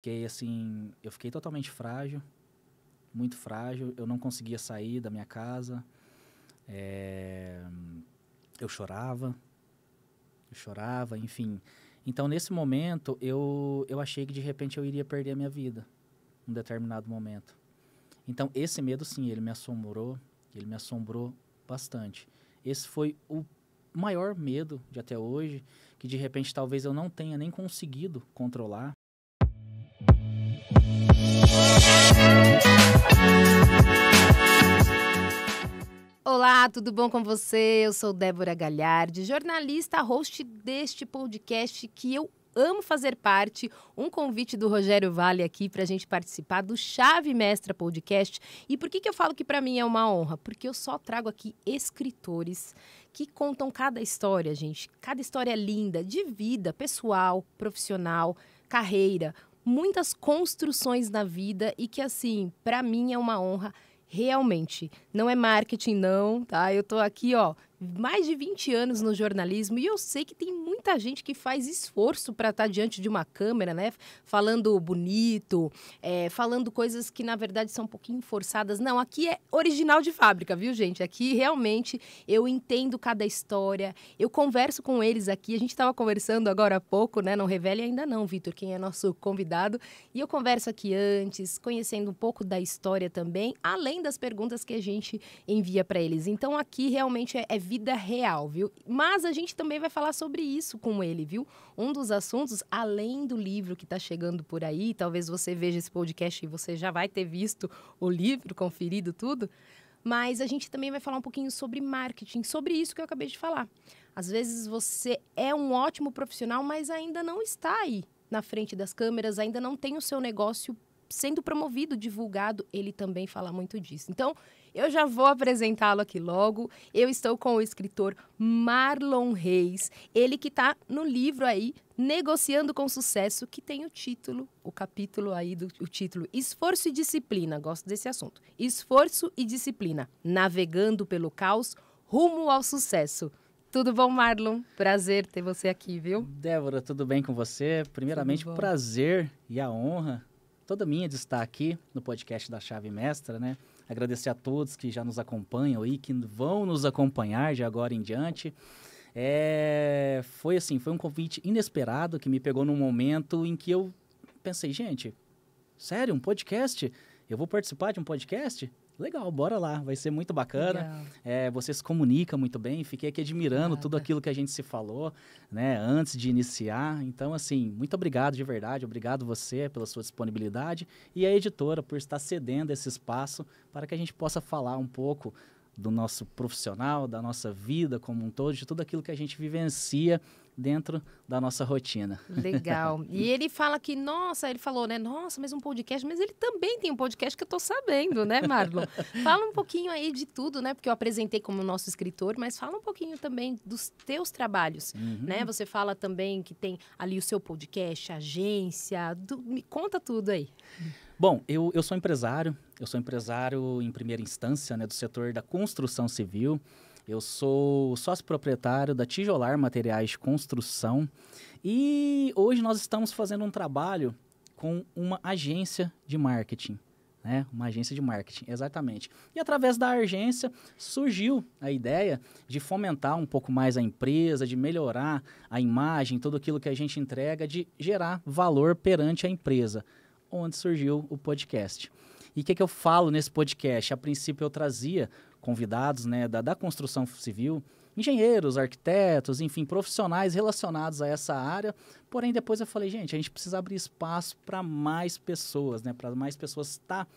Fiquei assim, eu fiquei totalmente frágil, muito frágil. Eu não conseguia sair da minha casa. Eu chorava, enfim. Então, nesse momento, eu achei que de repente eu iria perder a minha vida, num determinado momento. Então, esse medo, sim, ele me assombrou bastante. Esse foi o maior medo de até hoje, que de repente talvez eu não tenha nem conseguido controlar. Olá, tudo bom com você? Eu sou Débora Galhardi, jornalista, host deste podcast que eu amo fazer parte. Um convite do Rogério Vale aqui para a gente participar do Chave Mestra Podcast. E por que eu falo que para mim é uma honra? Porque eu só trago aqui escritores que contam cada história, gente. Cada história linda, de vida, pessoal, profissional, carreira, muitas construções na vida e que, assim, para mim é uma honra. Realmente, não é marketing não, tá? Eu tô aqui, mais de 20 anos no jornalismo e eu sei que tem muita gente que faz esforço para estar diante de uma câmera, né? Falando bonito, falando coisas que na verdade são um pouquinho forçadas. Não, aqui é original de fábrica, viu, gente? Aqui realmente eu entendo cada história, eu converso com eles aqui. A gente estava conversando agora há pouco, né? Não revele ainda não, Vitor, quem é nosso convidado. E eu converso aqui antes, conhecendo um pouco da história também, além das perguntas que a gente envia para eles. Então aqui realmente é vida real, viu? Mas a gente também vai falar sobre isso com ele, viu? Um dos assuntos, além do livro que está chegando por aí, talvez você veja esse podcast e você já vai ter visto o livro, conferido tudo, mas a gente também vai falar um pouquinho sobre marketing, sobre isso que eu acabei de falar. Às vezes você é um ótimo profissional, mas ainda não está aí na frente das câmeras, ainda não tem o seu negócio sendo promovido, divulgado, ele também fala muito disso. Então, eu já vou apresentá-lo aqui logo. Eu estou com o escritor Marlon Reis, ele que está no livro aí, Negociando com Sucesso, que tem o capítulo aí o título Esforço e Disciplina, gosto desse assunto. Esforço e Disciplina, navegando pelo caos, rumo ao sucesso. Tudo bom, Marlon? Prazer ter você aqui, viu? Débora, tudo bem com você? Primeiramente, prazer e a honra toda minha de estar aqui no podcast da Chave Mestra, né? Agradecer a todos que já nos acompanham e que vão nos acompanhar de agora em diante. Foi um convite inesperado que me pegou num momento em que eu pensei, gente, sério, um podcast? Eu vou participar de um podcast? Legal, bora lá, vai ser muito bacana. Você se comunica muito bem, fiquei aqui admirando tudo aquilo que a gente se falou, né, antes de iniciar. Então, assim, muito obrigado de verdade, obrigado você pela sua disponibilidade e a editora por estar cedendo esse espaço para que a gente possa falar um pouco do nosso profissional, da nossa vida como um todo, de tudo aquilo que a gente vivencia dentro da nossa rotina. Legal. E ele fala que, ele falou, né? Nossa, mas um podcast, mas ele também tem um podcast que eu tô sabendo, né, Marlon? Fala um pouquinho aí de tudo, né? Porque eu apresentei como nosso escritor, mas fala um pouquinho também dos teus trabalhos, né? Você fala também que tem ali o seu podcast, agência, me conta tudo aí. Bom, eu sou empresário em primeira instância, né, do setor da construção civil. Eu sou sócio proprietário da Tijolar Materiais de Construção e hoje nós estamos fazendo um trabalho com uma agência de marketing, né? Uma agência de marketing, exatamente. E através da agência surgiu a ideia de fomentar um pouco mais a empresa, de melhorar a imagem, tudo aquilo que a gente entrega, de gerar valor perante a empresa, onde surgiu o podcast. E o que eu falo nesse podcast? A princípio eu trazia convidados, né, da construção civil, engenheiros, arquitetos, enfim, profissionais relacionados a essa área. Porém, depois eu falei, gente, a gente precisa abrir espaço para mais pessoas, né, para mais pessoas estar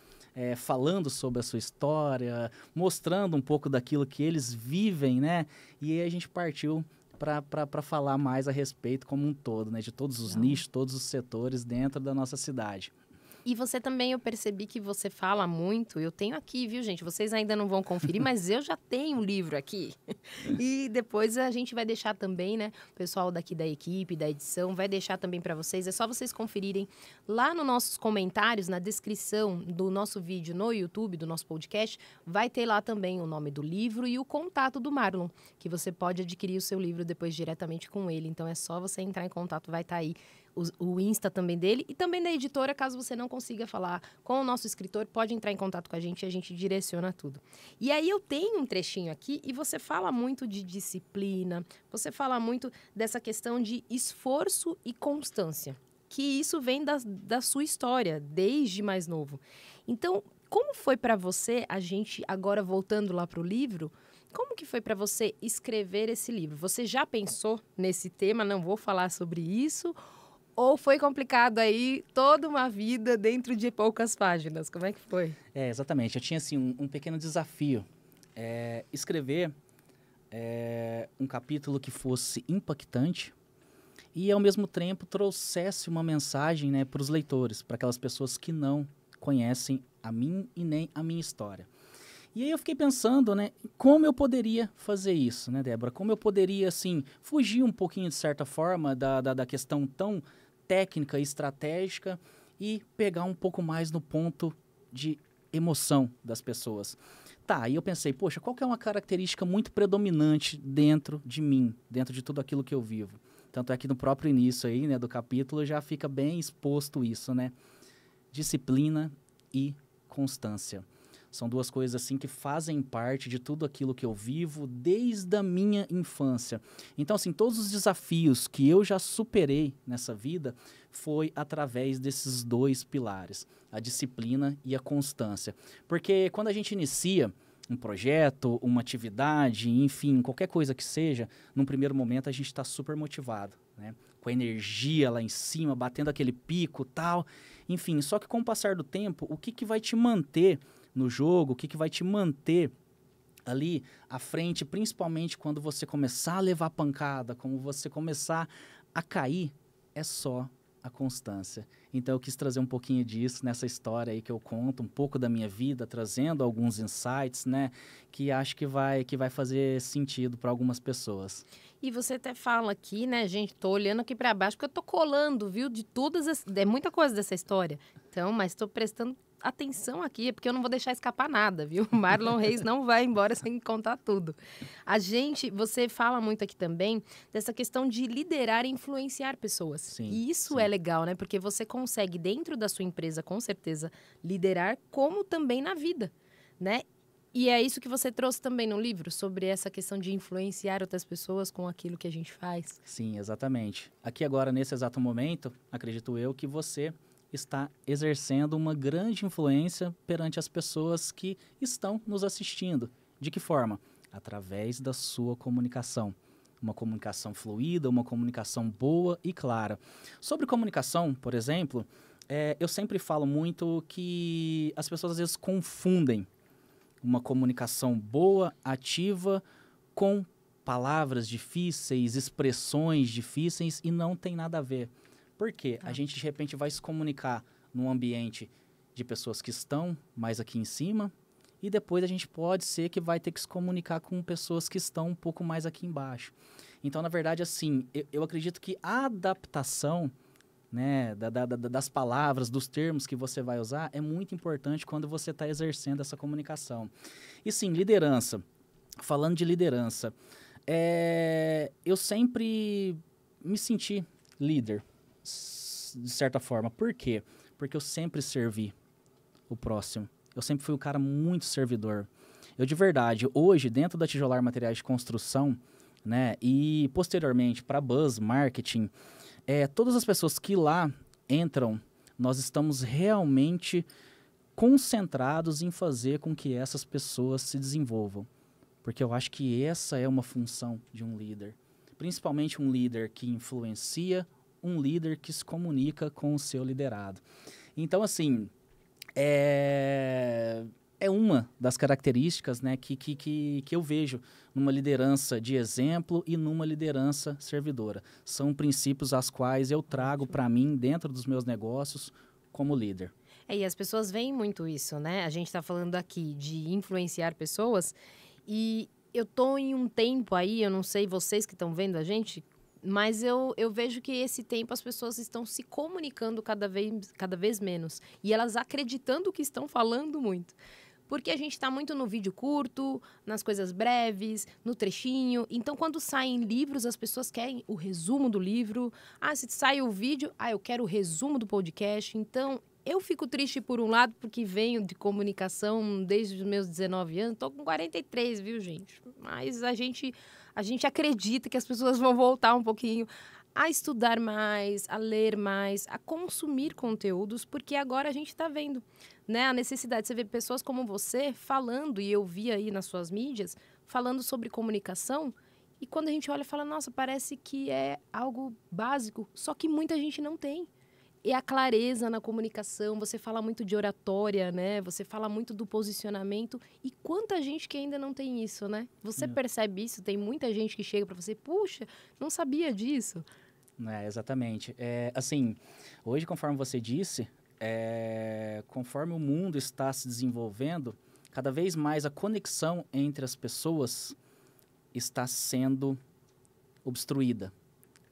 falando sobre a sua história, mostrando um pouco daquilo que eles vivem, né? E aí a gente partiu para falar mais a respeito como um todo, né, de todos os nichos, todos os setores dentro da nossa cidade. E você também, eu percebi que você fala muito, eu tenho aqui, viu, gente? Vocês ainda não vão conferir, mas eu já tenho um livro aqui. E depois a gente vai deixar também, né? O pessoal daqui da equipe, da edição, vai deixar também para vocês. É só vocês conferirem lá nos nossos comentários, na descrição do nosso vídeo no YouTube, do nosso podcast, vai ter lá também o nome do livro e o contato do Marlon, que você pode adquirir o seu livro depois diretamente com ele. Então é só você entrar em contato, vai estar aí o Insta também dele e também da editora, caso você não consiga falar com o nosso escritor, pode entrar em contato com a gente e a gente direciona tudo. E aí eu tenho um trechinho aqui e você fala muito de disciplina, você fala muito dessa questão de esforço e constância, que isso vem da sua história, desde mais novo. Então, como foi para você, a gente agora voltando lá para o livro, como que foi para você escrever esse livro? Você já pensou nesse tema, não vou falar sobre isso? Ou foi complicado aí toda uma vida dentro de poucas páginas? Como é que foi? Exatamente. Eu tinha, assim, um pequeno desafio. Escrever um capítulo que fosse impactante e, ao mesmo tempo, trouxesse uma mensagem, né, para os leitores, para aquelas pessoas que não conhecem a mim e nem a minha história. E aí eu fiquei pensando, né, como eu poderia fazer isso, né, Débora? Como eu poderia, assim, fugir um pouquinho, de certa forma, da questão tão técnica e estratégica e pegar um pouco mais no ponto de emoção das pessoas. Tá, aí eu pensei, poxa, qual que é uma característica muito predominante dentro de mim, dentro de tudo aquilo que eu vivo? Tanto é que no próprio início aí, né, do capítulo já fica bem exposto isso, né? Disciplina e constância. São duas coisas assim que fazem parte de tudo aquilo que eu vivo desde a minha infância. Então, assim, todos os desafios que eu já superei nessa vida foi através desses dois pilares, a disciplina e a constância. Porque quando a gente inicia um projeto, uma atividade, enfim, qualquer coisa que seja, num primeiro momento a gente está super motivado, né? Com a energia lá em cima, batendo aquele pico, tal. Enfim, só que com o passar do tempo, o que vai te manter no jogo, o que vai te manter ali à frente, principalmente quando você começar a levar pancada, como você começar a cair, é só a constância. Então eu quis trazer um pouquinho disso nessa história aí que eu conto, um pouco da minha vida, trazendo alguns insights, né, que acho que vai fazer sentido para algumas pessoas. E você até fala aqui, né, gente, tô olhando aqui para baixo porque eu tô colando, viu, de todas as... É muita coisa dessa história. Então, mas tô prestando atenção aqui, porque eu não vou deixar escapar nada, viu? Marlon Reis não vai embora sem contar tudo. Você fala muito aqui também dessa questão de liderar e influenciar pessoas. Sim, e isso sim. é legal, né? Porque você consegue, dentro da sua empresa, com certeza, liderar, como também na vida, né? E é isso que você trouxe também no livro, sobre essa questão de influenciar outras pessoas com aquilo que a gente faz. Sim, exatamente. Aqui agora, nesse exato momento, acredito eu que você está exercendo uma grande influência perante as pessoas que estão nos assistindo. De que forma? Através da sua comunicação. Uma comunicação fluida, uma comunicação boa e clara. Sobre comunicação, por exemplo, eu sempre falo muito que as pessoas às vezes confundem uma comunicação boa, ativa, com palavras difíceis, expressões difíceis, e não tem nada a ver. Por quê? A gente, de repente, vai se comunicar num ambiente de pessoas que estão mais aqui em cima, e depois a gente pode ser que vai ter que se comunicar com pessoas que estão um pouco mais aqui embaixo. Então, na verdade, assim, eu acredito que a adaptação, né, das palavras, dos termos que você vai usar, é muito importante quando você está exercendo essa comunicação. E sim, liderança. Falando de liderança, eu sempre me senti líder, de certa forma. Por quê? Porque eu sempre servi o próximo. Eu sempre fui um cara muito servidor. Eu, de verdade, hoje, dentro da Tijolar Materiais de Construção, né, e posteriormente para Buzz Marketing, todas as pessoas que lá entram, nós estamos realmente concentrados em fazer com que essas pessoas se desenvolvam. Porque eu acho que essa é uma função de um líder. Principalmente um líder que influencia, um líder que se comunica com o seu liderado. Então, assim, é uma das características, né, que eu vejo numa liderança de exemplo e numa liderança servidora. São princípios as quais eu trago para mim, dentro dos meus negócios, como líder. E as pessoas veem muito isso, né? A gente está falando aqui de influenciar pessoas e eu tô em um tempo aí, eu não sei vocês que estão vendo a gente, mas eu vejo que esse tempo as pessoas estão se comunicando cada vez menos e elas acreditando que estão falando muito. Porque a gente está muito no vídeo curto, nas coisas breves, no trechinho. Então, quando saem livros, as pessoas querem o resumo do livro. Ah, se sai o vídeo, eu quero o resumo do podcast. Então, eu fico triste por um lado, porque venho de comunicação desde os meus 19 anos. Estou com 43, viu, gente? Mas a gente acredita que as pessoas vão voltar um pouquinho a estudar mais, a ler mais, a consumir conteúdos, porque agora a gente está vendo, né, a necessidade. Você vê pessoas como você falando, e eu vi aí nas suas mídias, falando sobre comunicação, e quando a gente olha e fala, nossa, parece que é algo básico, só que muita gente não tem. E a clareza na comunicação, você fala muito de oratória, né? Você fala muito do posicionamento. E quanta gente que ainda não tem isso, né? Você percebe isso? Tem muita gente que chega para você, puxa, não sabia disso. Exatamente. Assim, hoje, conforme você disse, conforme o mundo está se desenvolvendo, cada vez mais a conexão entre as pessoas está sendo obstruída,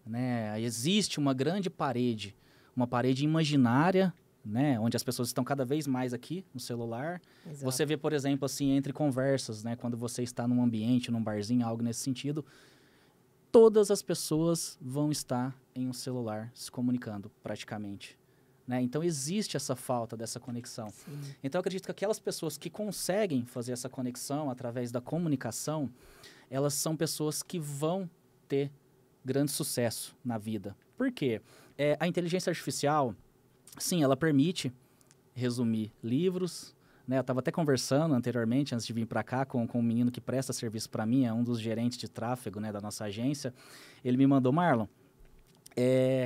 né? Existe uma grande parede, uma parede imaginária, né, onde as pessoas estão cada vez mais aqui no celular. Exato. Você vê, por exemplo, assim, entre conversas, né, quando você está num ambiente, num barzinho, algo nesse sentido, todas as pessoas vão estar em um celular se comunicando, praticamente. Né? Então, existe essa falta dessa conexão. Sim. Então, eu acredito que aquelas pessoas que conseguem fazer essa conexão através da comunicação, elas são pessoas que vão ter grande sucesso na vida. Por quê? A inteligência artificial, sim, ela permite resumir livros, né? Eu estava até conversando anteriormente, antes de vir para cá, com um menino que presta serviço para mim, é um dos gerentes de tráfego, né, da nossa agência. Ele me mandou, Marlon,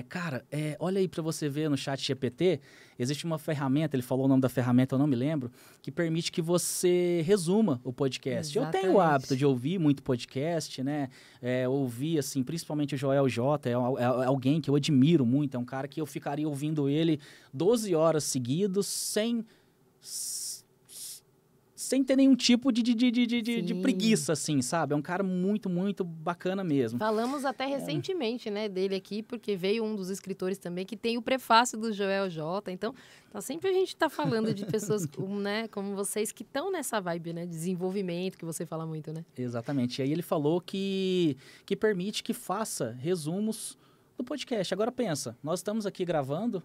cara, olha aí para você ver no chat GPT, existe uma ferramenta, ele falou o nome da ferramenta, eu não me lembro, que permite que você resuma o podcast. Exatamente. Eu tenho o hábito de ouvir muito podcast, né? Ouvir, assim, principalmente o Joel J, é alguém que eu admiro muito, é um cara que eu ficaria ouvindo ele 12 horas seguidos, sem ter nenhum tipo de preguiça, assim, sabe? É um cara muito, muito bacana mesmo. Falamos até recentemente, né, dele aqui, porque veio um dos escritores também que tem o prefácio do Joel J. Então, sempre a gente está falando de pessoas né, como vocês que estão nessa vibe, né, de desenvolvimento, que você fala muito, né? Exatamente. E aí ele falou que permite que faça resumos do podcast. Agora pensa, nós estamos aqui gravando,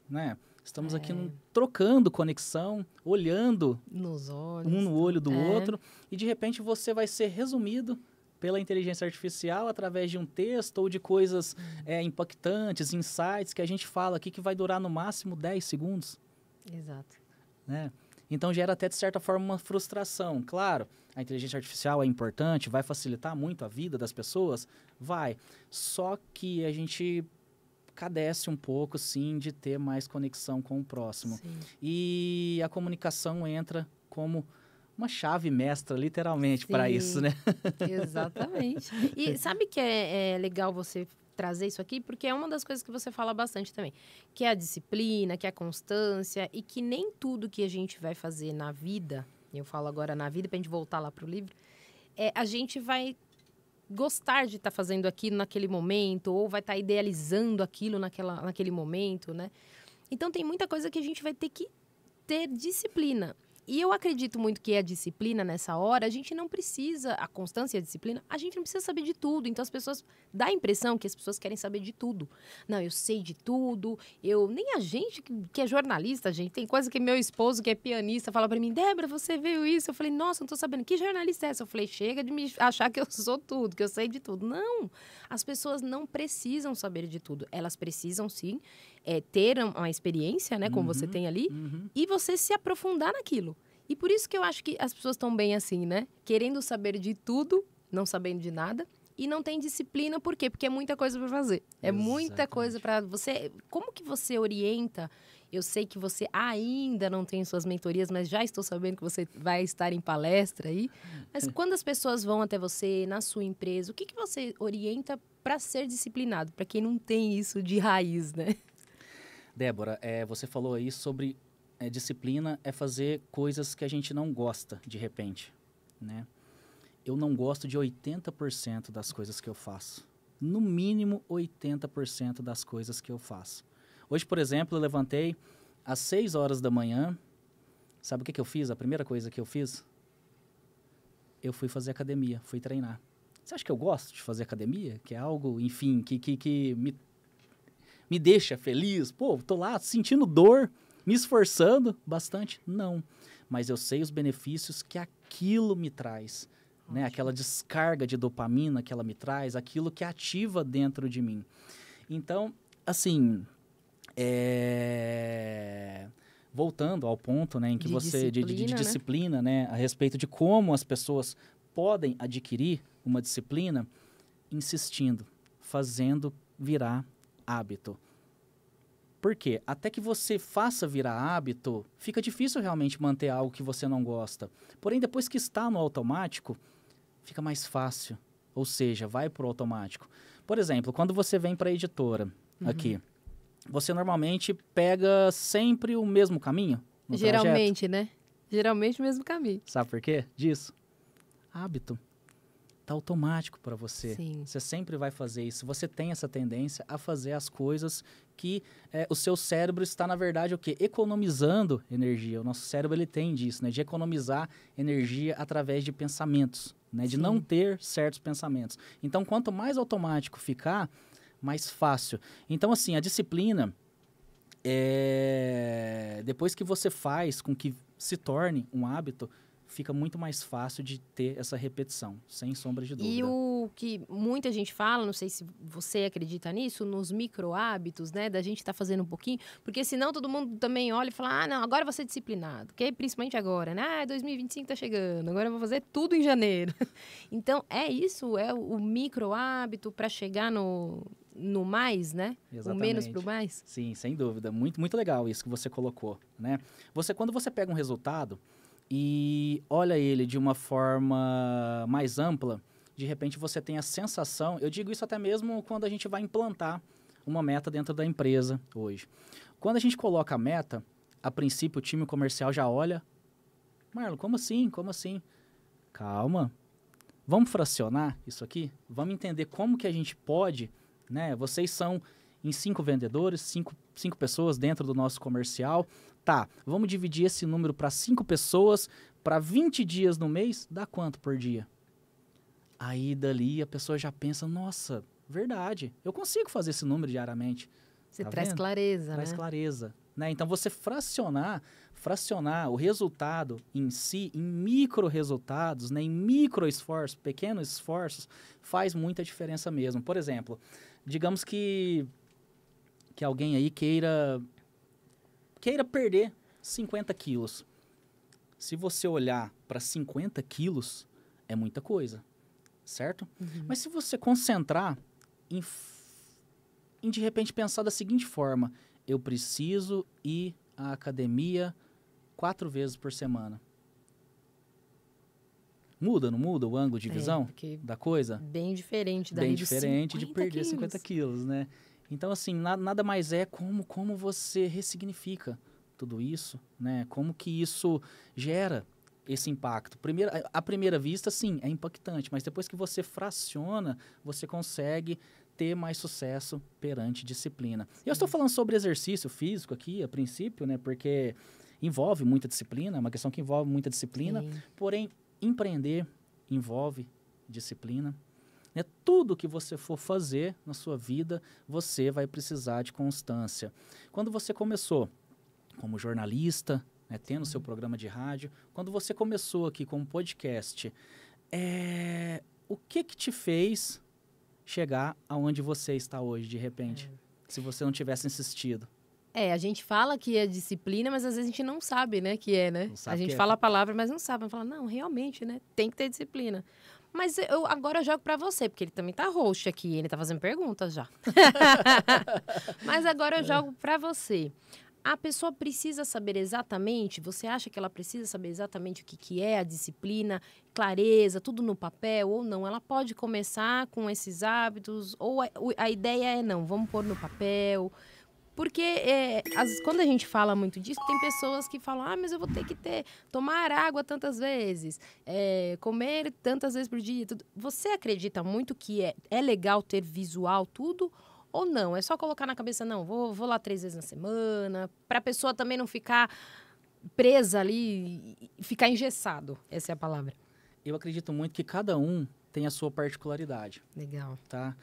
né? Estamos aqui trocando conexão, olhando nos olhos, um no olho do outro, e de repente você vai ser resumido pela inteligência artificial através de um texto ou de coisas impactantes, insights que a gente fala aqui que vai durar no máximo 10 segundos. Exato. Né? Então gera até de certa forma uma frustração. Claro, a inteligência artificial é importante, vai facilitar muito a vida das pessoas? Vai. Só que a gente cadece um pouco, sim, de ter mais conexão com o próximo. Sim. E a comunicação entra como uma chave mestra, literalmente, para isso, né? Exatamente. E sabe que é legal você trazer isso aqui? Porque é uma das coisas que você fala bastante também, que é a disciplina, que é a constância, e que nem tudo que a gente vai fazer na vida, eu falo agora na vida, para a gente voltar lá para o livro, a gente vai gostar de estar fazendo aquilo naquele momento, ou vai estar idealizando aquilo naquele momento, né? Então, tem muita coisa que a gente vai ter que ter disciplina. E eu acredito muito que a disciplina, nessa hora, a gente não precisa, a constância e a disciplina, a gente não precisa saber de tudo. Então, as pessoas, dá a impressão que as pessoas querem saber de tudo. Não, eu sei de tudo, nem a gente que é jornalista, gente, tem coisa que meu esposo, que é pianista, fala pra mim, Débora, você viu isso? Eu falei, nossa, não tô sabendo, que jornalista é essa? Eu falei, chega de me achar que eu sou tudo, que eu sei de tudo. Não, as pessoas não precisam saber de tudo. Elas precisam, sim, ter uma experiência, né, como você tem ali, e você se aprofundar naquilo. E por isso que eu acho que as pessoas estão bem assim, né? Querendo saber de tudo, não sabendo de nada, e não tem disciplina, por quê? Porque é muita coisa para fazer. É muita coisa para você. Como que você orienta? Eu sei que você ainda não tem suas mentorias, mas já estou sabendo que você vai estar em palestra aí. Mas quando as pessoas vão até você, na sua empresa, o que você orienta para ser disciplinado? Para quem não tem isso de raiz, né? Débora, você falou aí sobre disciplina é fazer coisas que a gente não gosta, de repente, né? Eu não gosto de 80% das coisas que eu faço. No mínimo, 80% das coisas que eu faço. Hoje, por exemplo, eu levantei às 6 horas da manhã, Sabe o que eu fiz? A primeira coisa que eu fiz? Eu fui fazer academia, fui treinar. Você acha que eu gosto de fazer academia? Que é algo, enfim, que me deixa feliz? Pô, tô lá sentindo dor, me esforçando bastante? Não. Mas eu sei os benefícios que aquilo me traz. Né? Aquela descarga de dopamina que ela me traz, aquilo que ativa dentro de mim. Então, assim, voltando ao ponto, né, em que de disciplina, né, a respeito de como as pessoas podem adquirir uma disciplina, insistindo, fazendo virar hábito. Por quê? Até que você faça virar hábito, fica difícil realmente manter algo que você não gosta. Porém, depois que está no automático, fica mais fácil. Ou seja, vai para o automático. Por exemplo, quando você vem para a editora aqui, você normalmente pega sempre o mesmo caminho no Geralmente, trajeto? né? Geralmente o mesmo caminho. Sabe por quê disso? Hábito. Tá automático para você. Sim. Você sempre vai fazer isso. Você tem essa tendência a fazer as coisas que o seu cérebro está, na verdade, o quê? Economizando energia. O nosso cérebro, ele tem disso, né? De economizar energia através de pensamentos, né? De não ter certos pensamentos. Então, quanto mais automático ficar, mais fácil. Então, assim, a disciplina, depois que você faz com que se torne um hábito, fica muito mais fácil de ter essa repetição, sem sombra de dúvida. E o que muita gente fala, não sei se você acredita nisso, nos micro hábitos, né? Da gente estar fazendo um pouquinho, porque senão todo mundo também olha e fala, não, agora eu vou ser disciplinado. Que principalmente agora, né? 2025 tá chegando, agora eu vou fazer tudo em janeiro. Então, isso, é o micro hábito para chegar no mais, né? Exatamente. O menos pro mais. Sim, sem dúvida. Muito, muito legal isso que você colocou, né? Quando você pega um resultado e olha ele de uma forma mais ampla, de repente você tem a sensação, eu digo isso até mesmo quando a gente vai implantar uma meta dentro da empresa hoje. Quando a gente coloca a meta, a princípio o time comercial já olha, Marlon, como assim? Como assim? Calma, vamos fracionar isso aqui? Vamos entender como que a gente pode, né? Vocês são em 5 vendedores, 5 pessoas dentro do nosso comercial. Tá, vamos dividir esse número para 5 pessoas, para 20 dias no mês, dá quanto por dia? Aí, dali, a pessoa já pensa, nossa, verdade, eu consigo fazer esse número diariamente. Você tá traz vendo? clareza, Traz né? clareza. Né? Então, você fracionar o resultado em si, em micro resultados, né? Em micro esforços, pequenos esforços, faz muita diferença mesmo. Por exemplo, digamos que alguém aí queira perder 50 quilos. Se você olhar para 50 quilos, é muita coisa, certo? Mas se você concentrar em de repente pensar da seguinte forma, eu preciso ir à academia 4 vezes por semana. Muda, não muda o ângulo de visão da coisa? Bem diferente da bem diferente de perder 50 quilos, né? Então, assim, nada mais é como você ressignifica tudo isso, né? Como que isso gera esse impacto. À primeira vista, sim, é impactante, mas depois que você fraciona, você consegue ter mais sucesso perante disciplina. Eu estou falando sobre exercício físico aqui, a princípio, né? Porque envolve muita disciplina, é uma questão que envolve muita disciplina, porém, empreender envolve disciplina. Tudo que você for fazer na sua vida, você vai precisar de constância. Quando você começou como jornalista, né, tendo seu programa de rádio, quando você começou aqui com um podcast, o que te fez chegar aonde você está hoje, de repente, se você não tivesse insistido? A gente fala que é disciplina, mas às vezes a gente não sabe, né, que é, né? A gente fala a palavra, mas não sabe. Fala, não, realmente, né, tem que ter disciplina. Mas agora eu jogo pra você, porque ele também tá host aqui, ele tá fazendo perguntas já. Mas agora eu jogo pra você. A pessoa precisa saber exatamente, você acha que ela precisa saber exatamente o que é a disciplina, clareza, tudo no papel ou não? Ela pode começar com esses hábitos ou a ideia não, vamos pôr no papel... Porque quando a gente fala muito disso, tem pessoas que falam, mas eu vou ter que tomar água tantas vezes, comer tantas vezes por dia. Tudo. Você acredita muito que é legal ter visual tudo ou não? É só colocar na cabeça, não, vou lá 3 vezes na semana, para a pessoa também não ficar presa ali e ficar engessado. Essa é a palavra. Eu acredito muito que cada um tem a sua particularidade. Legal. Tá?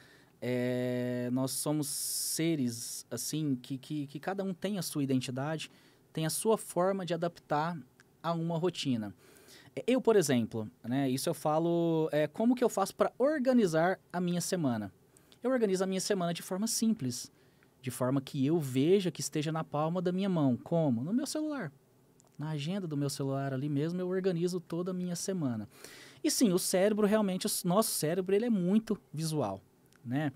Nós somos seres, assim, que cada um tem a sua identidade, tem a sua forma de adaptar a uma rotina. Eu, por exemplo, né, isso eu falo, como que eu faço para organizar a minha semana? Eu organizo a minha semana de forma simples, de forma que eu veja que esteja na palma da minha mão. Como? No meu celular. Na agenda do meu celular ali mesmo, eu organizo toda a minha semana. E sim, o cérebro realmente, o nosso cérebro, ele é muito visual, né?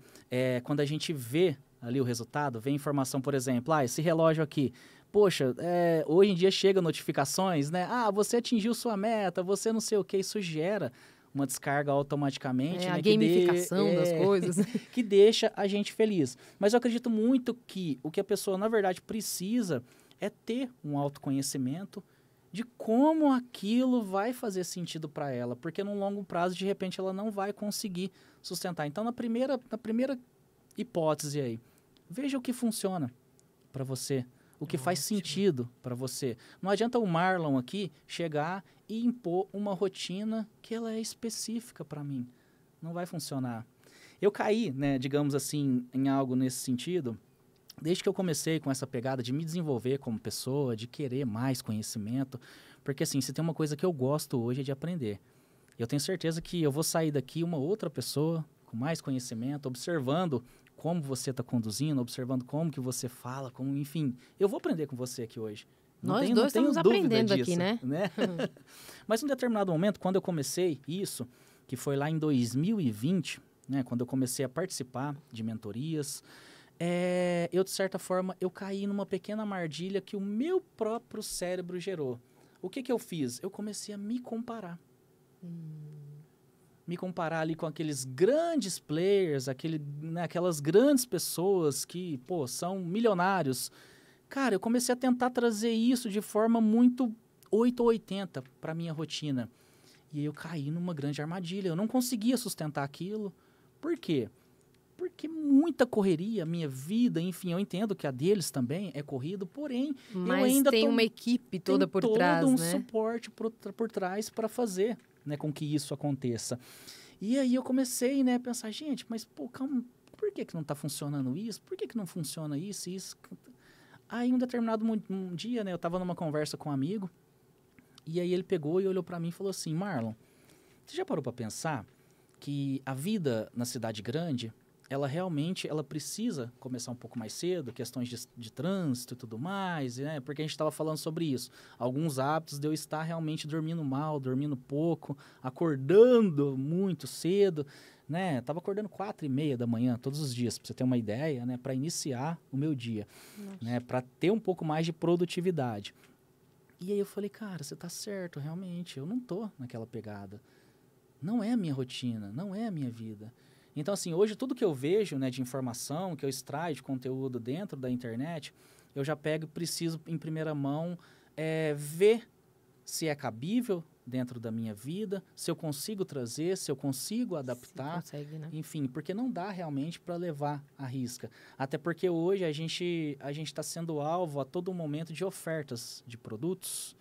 Quando a gente vê ali o resultado, vê informação, por exemplo, esse relógio aqui, poxa, hoje em dia chega notificações, né? Você atingiu sua meta, você não sei o que, isso gera uma descarga automaticamente, né? A gamificação das coisas. Que deixa a gente feliz. Mas eu acredito muito que o que a pessoa, na verdade, precisa é ter um autoconhecimento de como aquilo vai fazer sentido para ela, porque no longo prazo, de repente, ela não vai conseguir sustentar. Então, na primeira hipótese aí, veja o que funciona para você, o que faz sentido para você. Não adianta o Marlon aqui chegar e impor uma rotina que ela é específica para mim. Não vai funcionar. Eu caí, né, digamos assim, em algo nesse sentido, desde que eu comecei com essa pegada de me desenvolver como pessoa, de querer mais conhecimento, porque assim, se tem uma coisa que eu gosto hoje é de aprender. Eu tenho certeza que eu vou sair daqui uma outra pessoa com mais conhecimento, observando como você está conduzindo, observando como que você fala, como, enfim, eu vou aprender com você aqui hoje. Nós dois estamos aprendendo disso, aqui, né? Mas em um determinado momento, quando eu comecei isso, que foi lá em 2020, né, quando eu comecei a participar de mentorias, eu, de certa forma, eu caí numa pequena armadilha que o meu próprio cérebro gerou. O que eu fiz? Eu comecei a me comparar. Me comparar ali com aqueles grandes players, aquelas grandes pessoas que, são milionários. Cara, eu comecei a tentar trazer isso de forma muito 8 ou 80 para minha rotina. E aí eu caí numa grande armadilha. Eu não conseguia sustentar aquilo. Por quê? Porque muita correria, minha vida, enfim, eu entendo que a deles também é corrido, porém, mas eu ainda tem uma equipe toda por trás, um suporte por trás para fazer, né, com que isso aconteça. E aí eu comecei, né, a pensar, gente, mas calma, por que não está funcionando isso? Por que não funciona isso e isso? Aí um determinado um dia, né, eu estava numa conversa com um amigo, e aí ele pegou e olhou para mim e falou assim, Marlon, você já parou para pensar que a vida na cidade grande ela realmente precisa começar um pouco mais cedo, questões de trânsito e tudo mais, né? Porque a gente estava falando sobre isso. Alguns hábitos de eu estar realmente dormindo mal, dormindo pouco, acordando muito cedo, né? Estava acordando 4:30 da manhã todos os dias, para você ter uma ideia, né? Para iniciar o meu dia, né? Para ter um pouco mais de produtividade. E aí eu falei, cara, você está certo, realmente, eu não tô naquela pegada. Não é a minha rotina, não é a minha vida. Então, assim, hoje tudo que eu vejo, né, de informação, que eu extraio de conteúdo dentro da internet, eu já pego e preciso, em primeira mão, ver se é cabível dentro da minha vida, se eu consigo trazer, se eu consigo adaptar. Se consegue, né? Enfim, porque não dá realmente para levar à risca. Até porque hoje a gente está sendo alvo a todo momento de ofertas de produtos,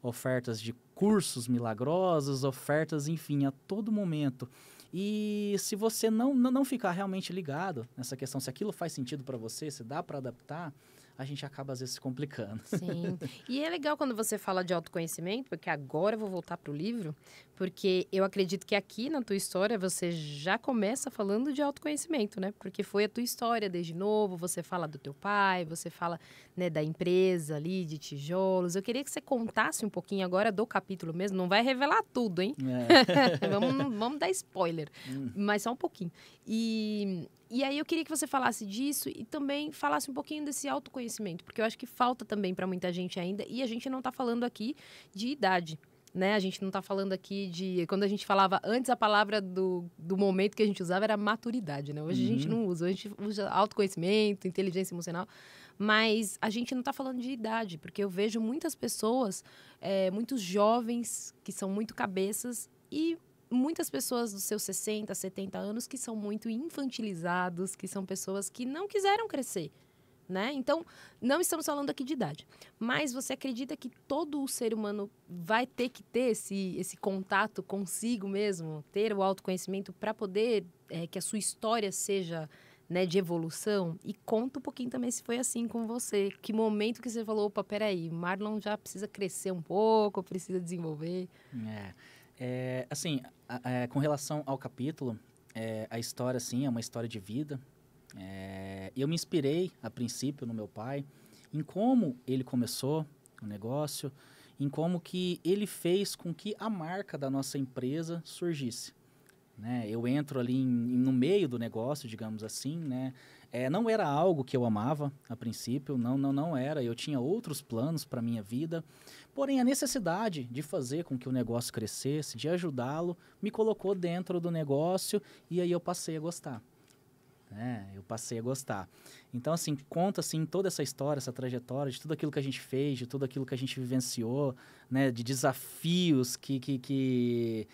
ofertas de cursos milagrosos, ofertas, enfim, a todo momento. E se você não ficar realmente ligado nessa questão, se aquilo faz sentido para você, se dá para adaptar, a gente acaba às vezes se complicando. Sim. E é legal quando você fala de autoconhecimento, porque agora eu vou voltar para o livro, porque eu acredito que aqui na tua história você já começa falando de autoconhecimento, né? Porque foi a tua história desde novo, você fala do teu pai, você fala, né, da empresa ali, de tijolos. Eu queria que você contasse um pouquinho agora do capítulo mesmo, não vai revelar tudo, hein? Vamos dar spoiler, mas só um pouquinho. E aí eu queria que você falasse disso e também falasse um pouquinho desse autoconhecimento, porque eu acho que falta também para muita gente ainda, e a gente não está falando aqui de idade, né? A gente não está falando aqui de... Quando a gente falava antes, a palavra do momento que a gente usava era maturidade, né? Hoje a gente não usa, hoje a gente usa autoconhecimento, inteligência emocional, mas a gente não está falando de idade, porque eu vejo muitas pessoas, muitos jovens que são muito cabeças e muitas pessoas dos seus 60, 70 anos que são muito infantilizados, que são pessoas que não quiseram crescer, né? Então, não estamos falando aqui de idade. Mas você acredita que todo o ser humano vai ter que ter esse contato consigo mesmo, ter o autoconhecimento para poder que a sua história seja, né, de evolução? E conta um pouquinho também se foi assim com você. Que momento que você falou, opa, peraí, Marlon já precisa crescer um pouco, precisa desenvolver. Assim, com relação ao capítulo, a história, sim, é uma história de vida. Eu me inspirei, a princípio, no meu pai, em como ele começou o negócio, em como que ele fez com que a marca da nossa empresa surgisse. Né? Eu entro ali no meio do negócio, digamos assim, né? Não era algo que eu amava a princípio, não era. Eu tinha outros planos para minha vida, porém a necessidade de fazer com que o negócio crescesse, de ajudá-lo, me colocou dentro do negócio e aí eu passei a gostar. Eu passei a gostar. Então, assim, conta, assim, toda essa história, essa trajetória, de tudo aquilo que a gente fez, de tudo aquilo que a gente vivenciou, né? De desafios que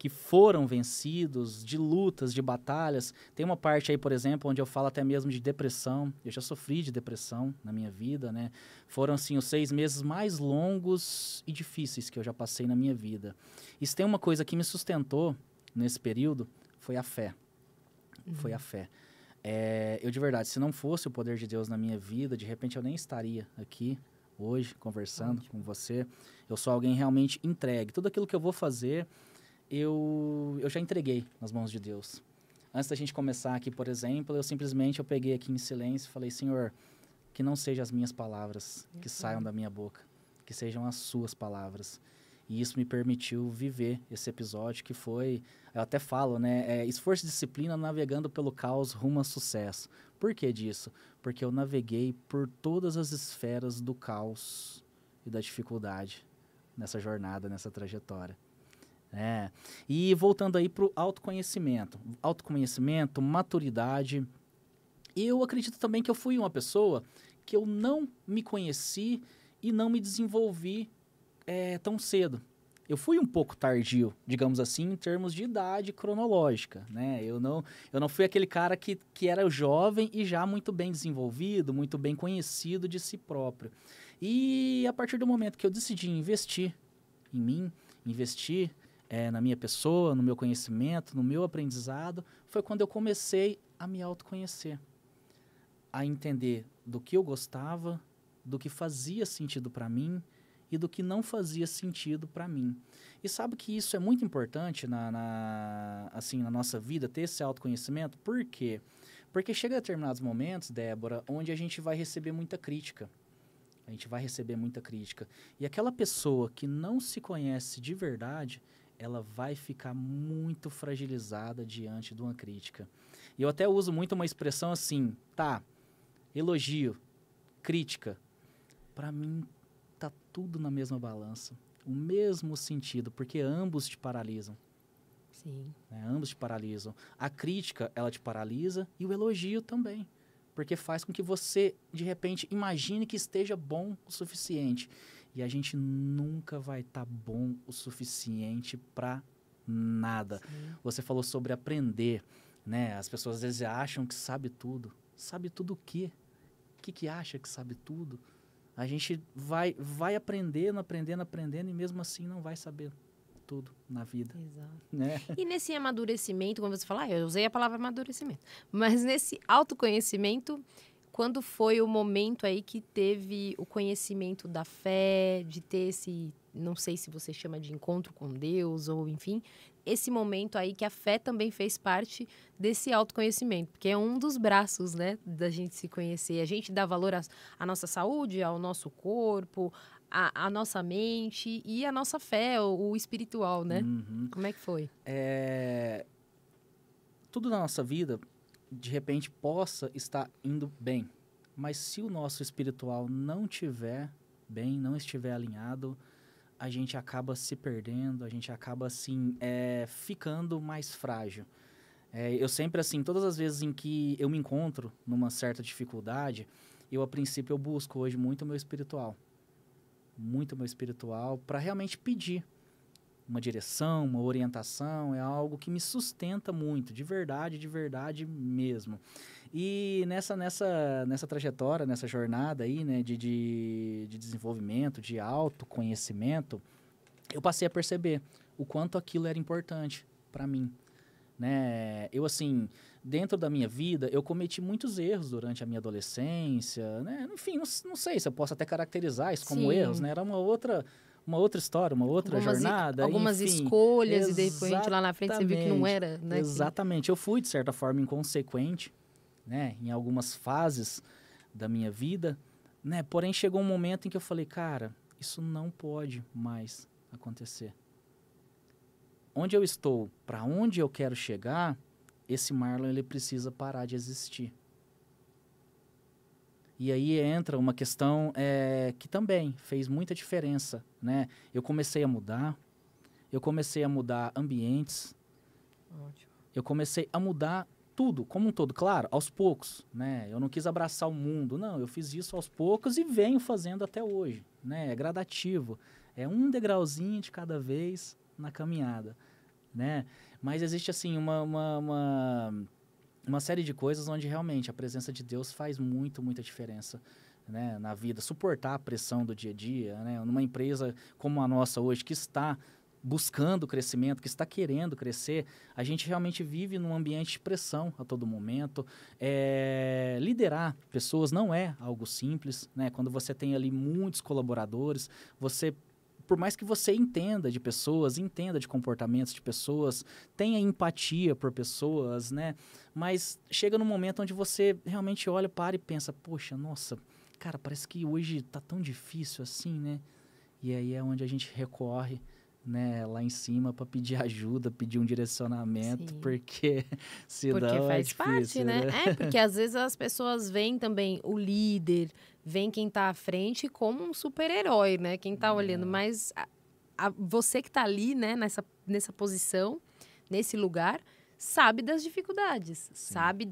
foram vencidos, de lutas, de batalhas. Tem uma parte aí, por exemplo, onde eu falo até mesmo de depressão. Eu já sofri de depressão na minha vida, né? Foram, assim, os 6 meses mais longos e difíceis que eu já passei na minha vida. E se tem uma coisa que me sustentou nesse período, foi a fé. Foi a fé. Eu, de verdade, se não fosse o poder de Deus na minha vida, de repente eu nem estaria aqui hoje conversando com você. Eu sou alguém realmente entregue. Tudo aquilo que eu vou fazer, eu já entreguei nas mãos de Deus. Antes da gente começar aqui, por exemplo, eu peguei aqui em silêncio e falei, Senhor, que não sejam as minhas palavras que saiam da minha boca, que sejam as suas palavras. E isso me permitiu viver esse episódio que foi, eu até falo, né? Esforço e disciplina navegando pelo caos rumo a sucesso. Por que disso? Porque eu naveguei por todas as esferas do caos e da dificuldade nessa jornada, nessa trajetória. E voltando aí para o autoconhecimento. Autoconhecimento, maturidade. Eu acredito também que eu fui uma pessoa que eu não me conheci e não me desenvolvi tão cedo. Eu fui um pouco tardio, digamos assim, em termos de idade cronológica, né? Eu não fui aquele cara que era jovem e já muito bem desenvolvido, muito bem conhecido de si próprio. E a partir do momento que eu decidi investir em mim, investir na minha pessoa, no meu conhecimento, no meu aprendizado, foi quando eu comecei a me autoconhecer, a entender do que eu gostava, do que fazia sentido para mim, e do que não fazia sentido para mim. E sabe que isso é muito importante assim, na nossa vida, ter esse autoconhecimento? Por quê? Porque chega a determinados momentos, Débora, onde a gente vai receber muita crítica. A gente vai receber muita crítica. E aquela pessoa que não se conhece de verdade, ela vai ficar muito fragilizada diante de uma crítica. E eu até uso muito uma expressão assim, elogio, crítica. Para mim, tá tudo na mesma balança, o mesmo sentido, porque ambos te paralisam. Sim. Ambos te paralisam. A crítica, ela te paralisa e o elogio também, porque faz com que você, de repente, imagine que esteja bom o suficiente. E a gente nunca vai estar bom o suficiente para nada. Sim. Você falou sobre aprender, né? As pessoas às vezes acham que sabe tudo. Sabe tudo o quê? O que acha que sabe tudo? A gente vai aprendendo e mesmo assim não vai saber tudo na vida. Exato. Né? E nesse amadurecimento, quando você fala, eu usei a palavra amadurecimento, mas nesse autoconhecimento, quando foi o momento aí que teve o conhecimento da fé, de ter esse, não sei se você chama de encontro com Deus ou enfim, esse momento aí que a fé também fez parte desse autoconhecimento, porque é um dos braços, né, da gente se conhecer. A gente dá valor à nossa saúde, ao nosso corpo, à nossa mente e à nossa fé, o espiritual, né? Uhum. Como é que foi? Tudo na nossa vida, de repente, possa estar indo bem, mas se o nosso espiritual não estiver bem, não estiver alinhado, a gente acaba se perdendo, a gente acaba, assim, ficando mais frágil. Eu sempre, assim, todas as vezes em que eu me encontro numa certa dificuldade, a princípio, eu busco hoje muito o meu espiritual, para realmente pedir, uma direção, uma orientação, é algo que me sustenta muito, de verdade mesmo. E nessa trajetória, nessa jornada aí, né, de desenvolvimento, de autoconhecimento, eu passei a perceber o quanto aquilo era importante para mim, né? Eu, assim, dentro da minha vida, eu cometi muitos erros durante a minha adolescência, né? Enfim, não sei se eu posso até caracterizar isso como erros, né? Era uma outra história, uma outra jornada. Algumas enfim, escolhas e depois lá na frente você viu que não era, né? Exatamente. Eu fui, de certa forma, inconsequente, né? Em algumas fases da minha vida, né? Porém, chegou um momento em que eu falei, cara, isso não pode mais acontecer. Onde eu estou, para onde eu quero chegar, esse Marlon ele precisa parar de existir. E aí entra uma questão que também fez muita diferença, né? Eu comecei a mudar ambientes, Ótimo. eu comecei a mudar tudo, como um todo, claro, aos poucos, né? Eu não quis abraçar o mundo, não, eu fiz isso aos poucos e venho fazendo até hoje, né? É gradativo, é um degrauzinho de cada vez na caminhada, né? Mas existe, assim, uma série de coisas onde realmente a presença de Deus faz muita diferença, né, na vida. Suportar a pressão do dia a dia, né? Numa empresa como a nossa hoje, que está buscando crescimento, que está querendo crescer, a gente realmente vive num ambiente de pressão a todo momento. Liderar pessoas não é algo simples, né? Quando você tem ali muitos colaboradores, por mais que você entenda de pessoas, entenda de comportamentos de pessoas, tenha empatia por pessoas, né? Mas chega num momento onde você realmente olha, para e pensa, poxa, nossa, cara, parece que hoje tá tão difícil assim, né? E aí é onde a gente recorre, né, lá em cima para pedir ajuda, pedir um direcionamento, Sim. porque senão porque faz é difícil, parte, né? Porque às vezes as pessoas veem também o líder, veem quem tá à frente como um super-herói, né? Quem tá olhando, mas você que tá ali, né, nessa posição, nesse lugar, sabe das dificuldades, Sim. sabe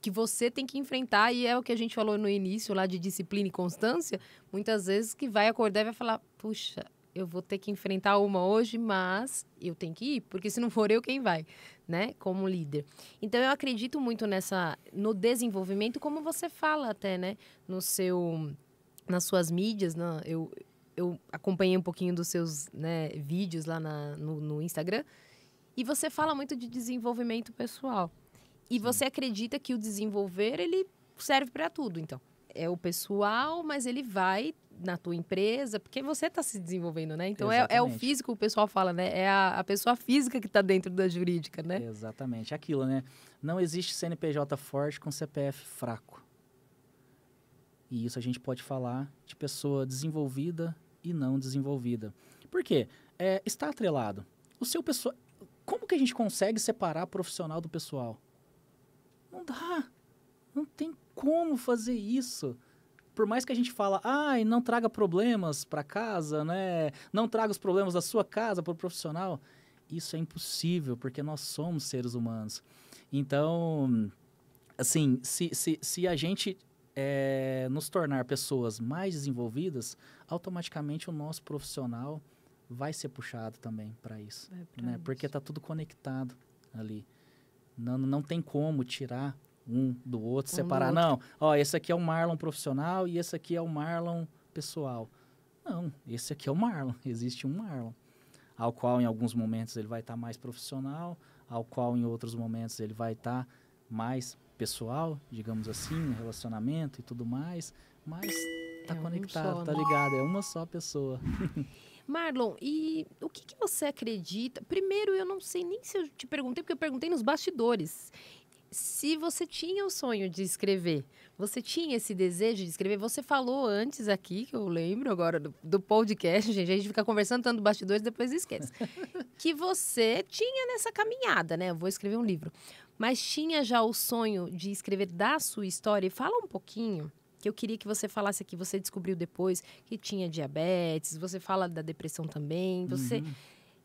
que você tem que enfrentar, e é o que a gente falou no início lá de disciplina e constância, muitas vezes que vai acordar e vai falar, puxa, eu vou ter que enfrentar uma hoje, mas eu tenho que ir, porque se não for eu, quem vai, né? Como líder. Então, eu acredito muito no desenvolvimento, como você fala até, né? Nas suas mídias, eu acompanhei um pouquinho dos seus, né, vídeos lá no Instagram, e você fala muito de desenvolvimento pessoal. E Sim. você acredita que o desenvolver, ele serve para tudo, então. É o pessoal, mas ele vai na tua empresa, porque você está se desenvolvendo, né? Então, é o físico, o pessoal fala, né? É a pessoa física que está dentro da jurídica, né? Exatamente. Aquilo, né? Não existe CNPJ forte com CPF fraco. E isso a gente pode falar de pessoa desenvolvida e não desenvolvida. Por quê? Está atrelado. O seu pessoal... Como que a gente consegue separar profissional do pessoal? Não dá. Não tem como fazer isso. Por mais que a gente fala, não traga problemas para casa, né? Não traga os problemas da sua casa para o profissional. Isso é impossível, porque nós somos seres humanos. Então, assim, se a gente nos tornar pessoas mais desenvolvidas, automaticamente o nosso profissional vai ser puxado também para isso, né? Porque está tudo conectado ali. Não tem como tirar um do outro, separar. Não, esse aqui é o Marlon profissional e esse aqui é o Marlon pessoal. Não, esse aqui é o Marlon. Existe um Marlon, ao qual em alguns momentos ele vai estar mais profissional, ao qual em outros momentos ele vai estar mais pessoal, digamos assim, relacionamento e tudo mais, mas tá conectado, tá ligado, é uma só pessoa. Marlon, e o que você acredita? Primeiro, eu não sei nem se eu te perguntei, porque eu perguntei nos bastidores. Se você tinha o sonho de escrever, você tinha esse desejo de escrever, você falou antes aqui, que eu lembro agora do podcast, gente, a gente fica conversando tanto bastidores, depois esquece, que você tinha nessa caminhada, né? Eu vou escrever um livro. Mas tinha já o sonho de escrever da sua história? E fala um pouquinho, que eu queria que você falasse aqui, você descobriu depois que tinha diabetes, você fala da depressão também, você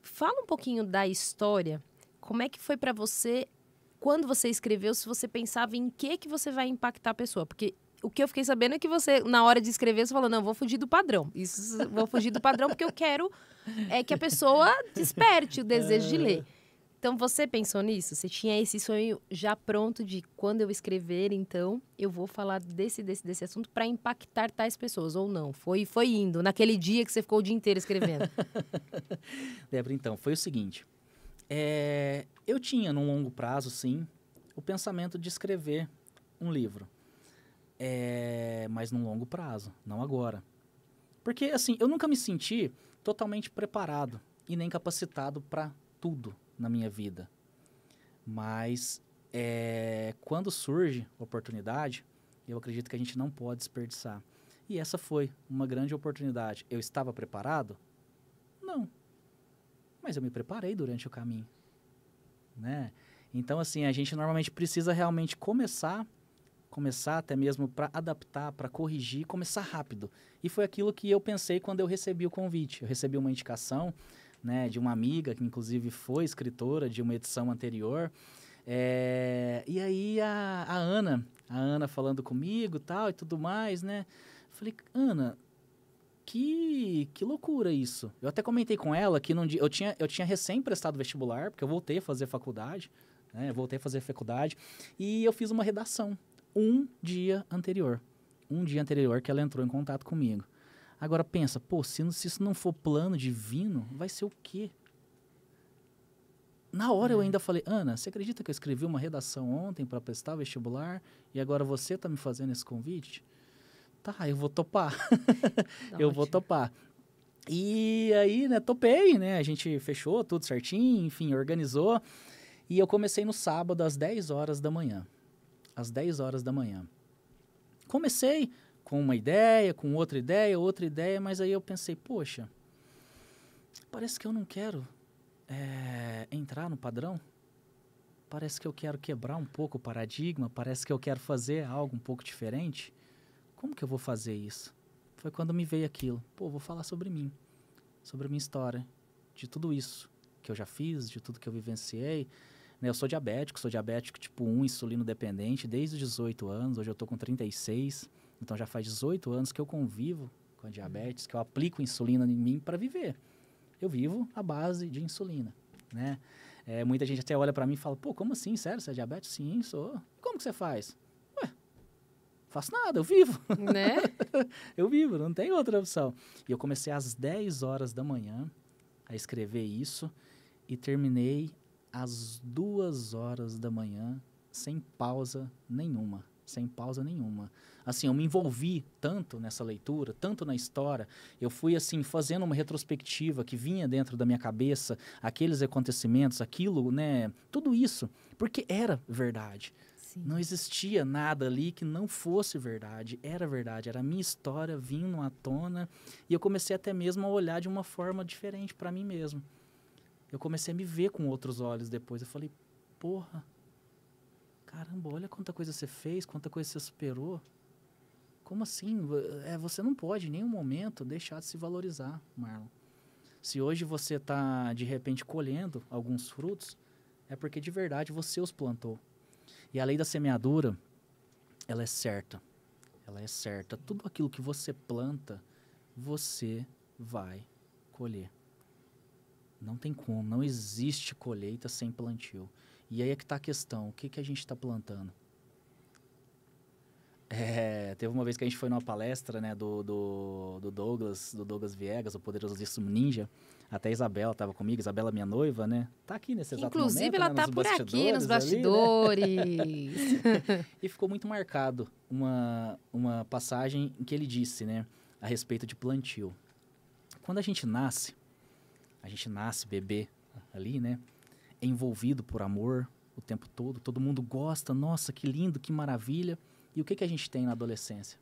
fala um pouquinho da história, como é que foi para você, quando você escreveu, se você pensava em que você vai impactar a pessoa, porque o que eu fiquei sabendo é que você, na hora de escrever, você falou, não, vou fugir do padrão. Vou fugir do padrão porque eu quero que a pessoa desperte o desejo de ler. Então, você pensou nisso? Você tinha esse sonho já pronto de quando eu escrever, então, eu vou falar desse assunto para impactar tais pessoas, ou não? Foi indo, naquele dia que você ficou o dia inteiro escrevendo. Débora, então, foi o seguinte. Eu tinha, num longo prazo, sim, o pensamento de escrever um livro. Mas num longo prazo, não agora. Porque, assim, eu nunca me senti totalmente preparado e nem capacitado para tudo na minha vida. Mas quando surge oportunidade, eu acredito que a gente não pode desperdiçar. E essa foi uma grande oportunidade. Eu estava preparado? Não. Mas eu me preparei durante o caminho, né? Então, assim, a gente normalmente precisa realmente começar até mesmo para adaptar, para corrigir, começar rápido. E foi aquilo que eu pensei quando eu recebi o convite. Eu recebi uma indicação, né, de uma amiga, que inclusive foi escritora de uma edição anterior. E aí a Ana falando comigo tal, e tudo mais, né? Falei, Ana, que loucura isso. Eu até comentei com ela que num dia, eu tinha recém prestado vestibular, porque eu voltei a fazer faculdade, né? E eu fiz uma redação um dia anterior que ela entrou em contato comigo. Agora pensa, se isso não for plano divino, vai ser o quê? Na hora eu ainda falei, Ana, você acredita que eu escrevi uma redação ontem para prestar vestibular e agora você tá me fazendo esse convite? Tá, eu vou topar. Vou topar. E aí, né, topei, né? A gente fechou tudo certinho, enfim, organizou. E eu comecei no sábado às 10 horas da manhã. Às 10 horas da manhã. Comecei com uma ideia, com outra ideia, mas aí eu pensei, poxa, parece que eu não quero entrar no padrão. Parece que eu quero quebrar um pouco o paradigma, parece que eu quero fazer algo um pouco diferente. Como que eu vou fazer isso? Foi quando me veio aquilo. Vou falar sobre mim, sobre a minha história, de tudo isso que eu já fiz, de tudo que eu vivenciei. Eu sou diabético tipo 1, insulino dependente, desde os 18 anos. Hoje eu tô com 36, então já faz 18 anos que eu convivo com a diabetes, que eu aplico insulina em mim para viver. Eu vivo à base de insulina, né? Muita gente até olha para mim e fala, como assim, sério, você é diabético? Sim, sou. Como que você faz? Faço nada, eu vivo. Né? Eu vivo, não tem outra opção. E eu comecei às 10 horas da manhã a escrever isso e terminei às 2 horas da manhã, sem pausa nenhuma. Assim, eu me envolvi tanto nessa leitura, tanto na história. Eu fui, assim, fazendo uma retrospectiva que vinha dentro da minha cabeça, aqueles acontecimentos, aquilo, né? Tudo isso, porque era verdade. Sim. Não existia nada ali que não fosse verdade. Era verdade, era a minha história vindo à tona. E eu comecei até mesmo a olhar de uma forma diferente para mim mesmo. Eu comecei a me ver com outros olhos depois. Eu falei, caramba, olha quanta coisa você fez, quanta coisa você superou. Como assim? Você não pode em nenhum momento deixar de se valorizar, Marlon. Se hoje você está, de repente, colhendo alguns frutos, é porque de verdade você os plantou. E a lei da semeadura, ela é certa. Ela é certa. Tudo aquilo que você planta, você vai colher. Não tem como, não existe colheita sem plantio. E aí é que está a questão, o que a gente está plantando? Teve uma vez que a gente foi numa palestra, né, do Douglas Viegas, o poderosíssimo ninja. Até a Isabela estava comigo, Isabela minha noiva, né? Tá aqui nesse exato momento, inclusive, ela né, tá por aqui, nos bastidores. Ali, né? E ficou muito marcado uma passagem em que ele disse, né, a respeito de plantio. Quando a gente nasce bebê ali, né? É envolvido por amor o tempo todo mundo gosta, nossa, que lindo, que maravilha. E o que a gente tem na adolescência?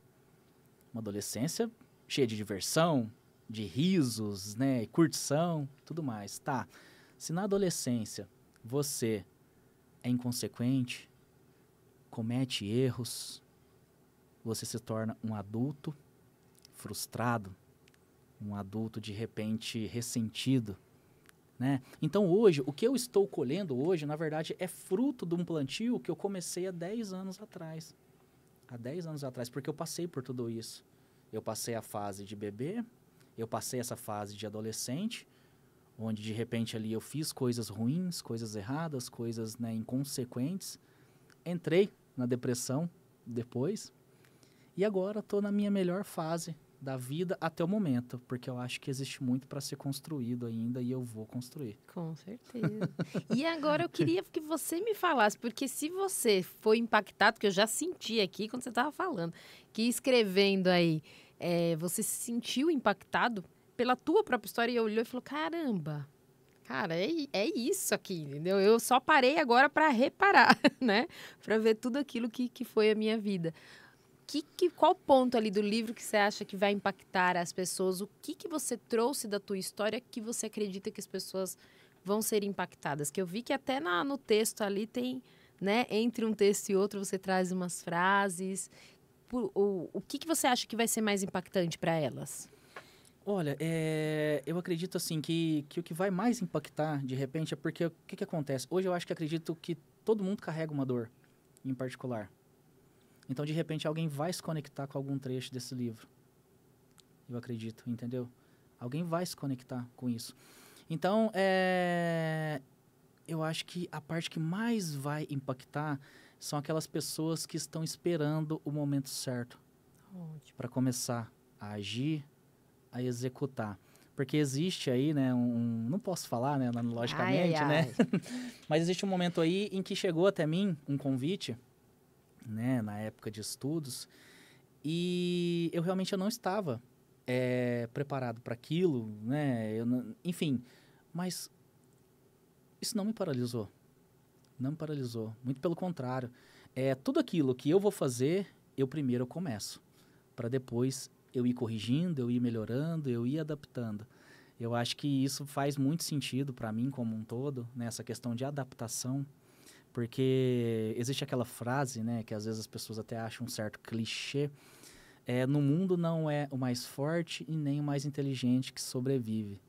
Uma adolescência cheia de diversão, de risos, né? Curtição, tudo mais. Tá, se na adolescência você é inconsequente, comete erros, você se torna um adulto frustrado, um adulto de repente ressentido, né? Então hoje, o que eu estou colhendo hoje, na verdade, é fruto de um plantio que eu comecei há 10 anos atrás. há 10 anos atrás, porque eu passei por tudo isso. Eu passei a fase de bebê, eu passei essa fase de adolescente, onde de repente ali eu fiz coisas ruins, coisas erradas, coisas, né, inconsequentes. Entrei na depressão depois e agora estou na minha melhor fase da vida até o momento, porque eu acho que existe muito para ser construído ainda e eu vou construir. Com certeza. E agora eu queria que você me falasse, porque se você foi impactado, que eu já senti aqui quando você estava falando, que escrevendo aí, você se sentiu impactado pela tua própria história e olhou e falou, caramba, cara, é isso aqui, entendeu? Eu só parei agora para reparar, né? Para ver tudo aquilo que foi a minha vida. Qual ponto ali do livro que você acha que vai impactar as pessoas? O que você trouxe da tua história que você acredita que as pessoas vão ser impactadas? Que eu vi que até no texto ali tem, né? Entre um texto e outro você traz umas frases. O que você acha que vai ser mais impactante para elas? Olha, eu acredito assim que o que vai mais impactar, de repente, é porque o que acontece? Hoje eu acho que acredito que todo mundo carrega uma dor, em particular. Então, de repente, alguém vai se conectar com algum trecho desse livro. Eu acredito, entendeu? Alguém vai se conectar com isso. Então, eu acho que a parte que mais vai impactar são aquelas pessoas que estão esperando o momento certo para começar a agir, a executar. Porque existe aí, né, não posso falar, né, logicamente, né? Mas existe um momento aí em que chegou até mim um convite, né, na época de estudos, e eu realmente não estava preparado para aquilo, né, enfim, mas isso não me paralisou, muito pelo contrário, tudo aquilo que eu vou fazer, eu primeiro começo, para depois eu ir corrigindo, eu ir melhorando, eu ir adaptando. Eu acho que isso faz muito sentido para mim como um todo, né, essa questão de adaptação. Porque existe aquela frase, né, que às vezes as pessoas até acham um certo clichê, no mundo não é o mais forte e nem o mais inteligente que sobrevive,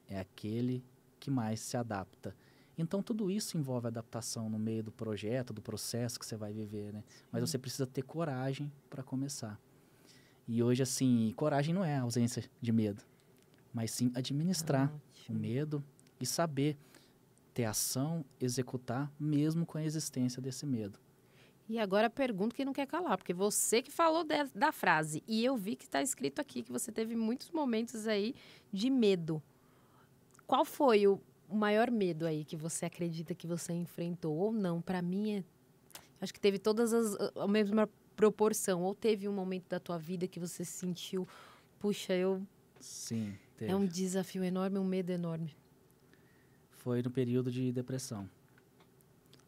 é aquele que mais se adapta. Então, tudo isso envolve adaptação no meio do projeto, do processo que você vai viver, né? Mas você precisa ter coragem para começar. E hoje, assim, coragem não é a ausência de medo, mas sim administrar o medo e saber ter ação, executar, mesmo com a existência desse medo. E agora a pergunta que não quer calar, porque você que falou da frase, e eu vi que está escrito aqui que você teve muitos momentos aí de medo. Qual foi o maior medo aí que você acredita que você enfrentou ou não? Para mim, acho que teve todas a mesma proporção. Ou teve um momento da tua vida que você se sentiu, puxa, Sim, teve. É um desafio enorme, um medo enorme. Foi no período de depressão.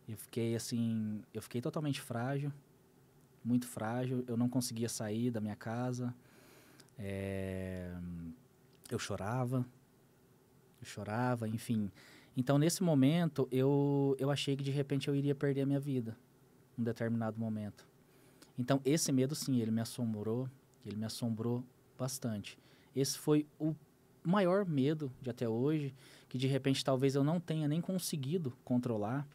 Eu fiquei totalmente frágil, muito frágil. Eu não conseguia sair da minha casa. Eu chorava, enfim. Então, nesse momento, eu achei que de repente eu iria perder a minha vida, num determinado momento. Então, esse medo, sim, ele me assombrou bastante. Esse foi o maior medo de até hoje, que de repente talvez eu não tenha nem conseguido controlar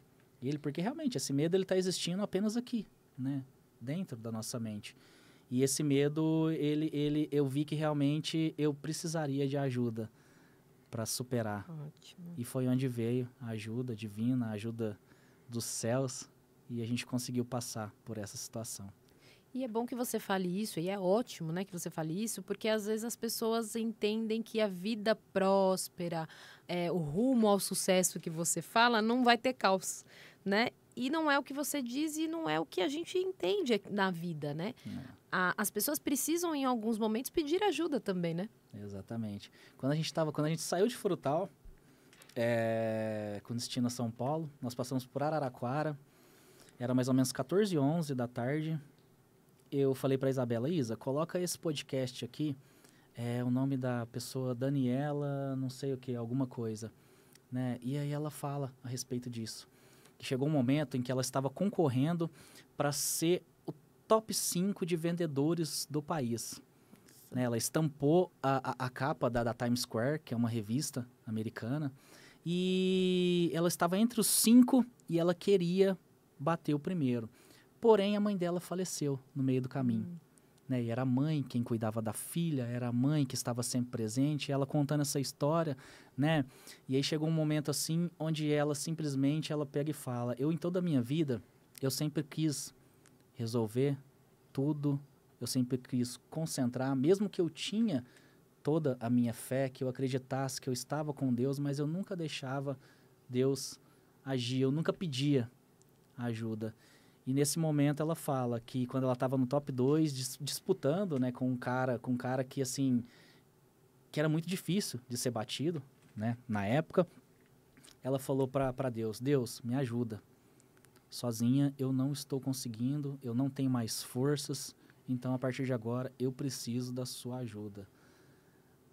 ele, porque realmente esse medo ele está existindo apenas aqui, né, dentro da nossa mente. E esse medo, eu vi que realmente eu precisaria de ajuda para superar. Ótimo. E foi onde veio a ajuda divina, a ajuda dos céus, e a gente conseguiu passar por essa situação. E é bom que você fale isso, e é ótimo, né, que você fale isso, porque às vezes as pessoas entendem que a vida próspera, o rumo ao sucesso que você fala, não vai ter caos, né? E não é o que você diz e não é o que a gente entende na vida, né? As pessoas precisam, em alguns momentos, pedir ajuda também, né? Exatamente. Quando a gente saiu de Frutal, com destino a São Paulo, nós passamos por Araraquara, era mais ou menos 14h11 da tarde. Eu falei para Isabela, Isa, coloca esse podcast aqui, o nome da pessoa Daniela, não sei o que, alguma coisa, né? E aí ela fala a respeito disso. Que chegou um momento em que ela estava concorrendo para ser o top 5 de vendedores do país. Né? Ela estampou a capa da Times Square, que é uma revista americana, e ela estava entre os 5 e ela queria bater o primeiro. Porém, a mãe dela faleceu no meio do caminho. Né? E era a mãe quem cuidava da filha, era a mãe que estava sempre presente, ela contando essa história, né? E aí chegou um momento assim, onde ela simplesmente, ela pega e fala, eu em toda a minha vida, eu sempre quis resolver tudo, eu sempre quis concentrar, mesmo que eu tinha toda a minha fé, que eu acreditasse que eu estava com Deus, mas eu nunca deixava Deus agir, eu nunca pedia ajuda. E nesse momento ela fala que quando ela estava no top 2, disputando, né, com um cara que, assim, que era muito difícil de ser batido, né, na época, ela falou para Deus, Deus, me ajuda. Sozinha eu não estou conseguindo, eu não tenho mais forças, então a partir de agora eu preciso da sua ajuda.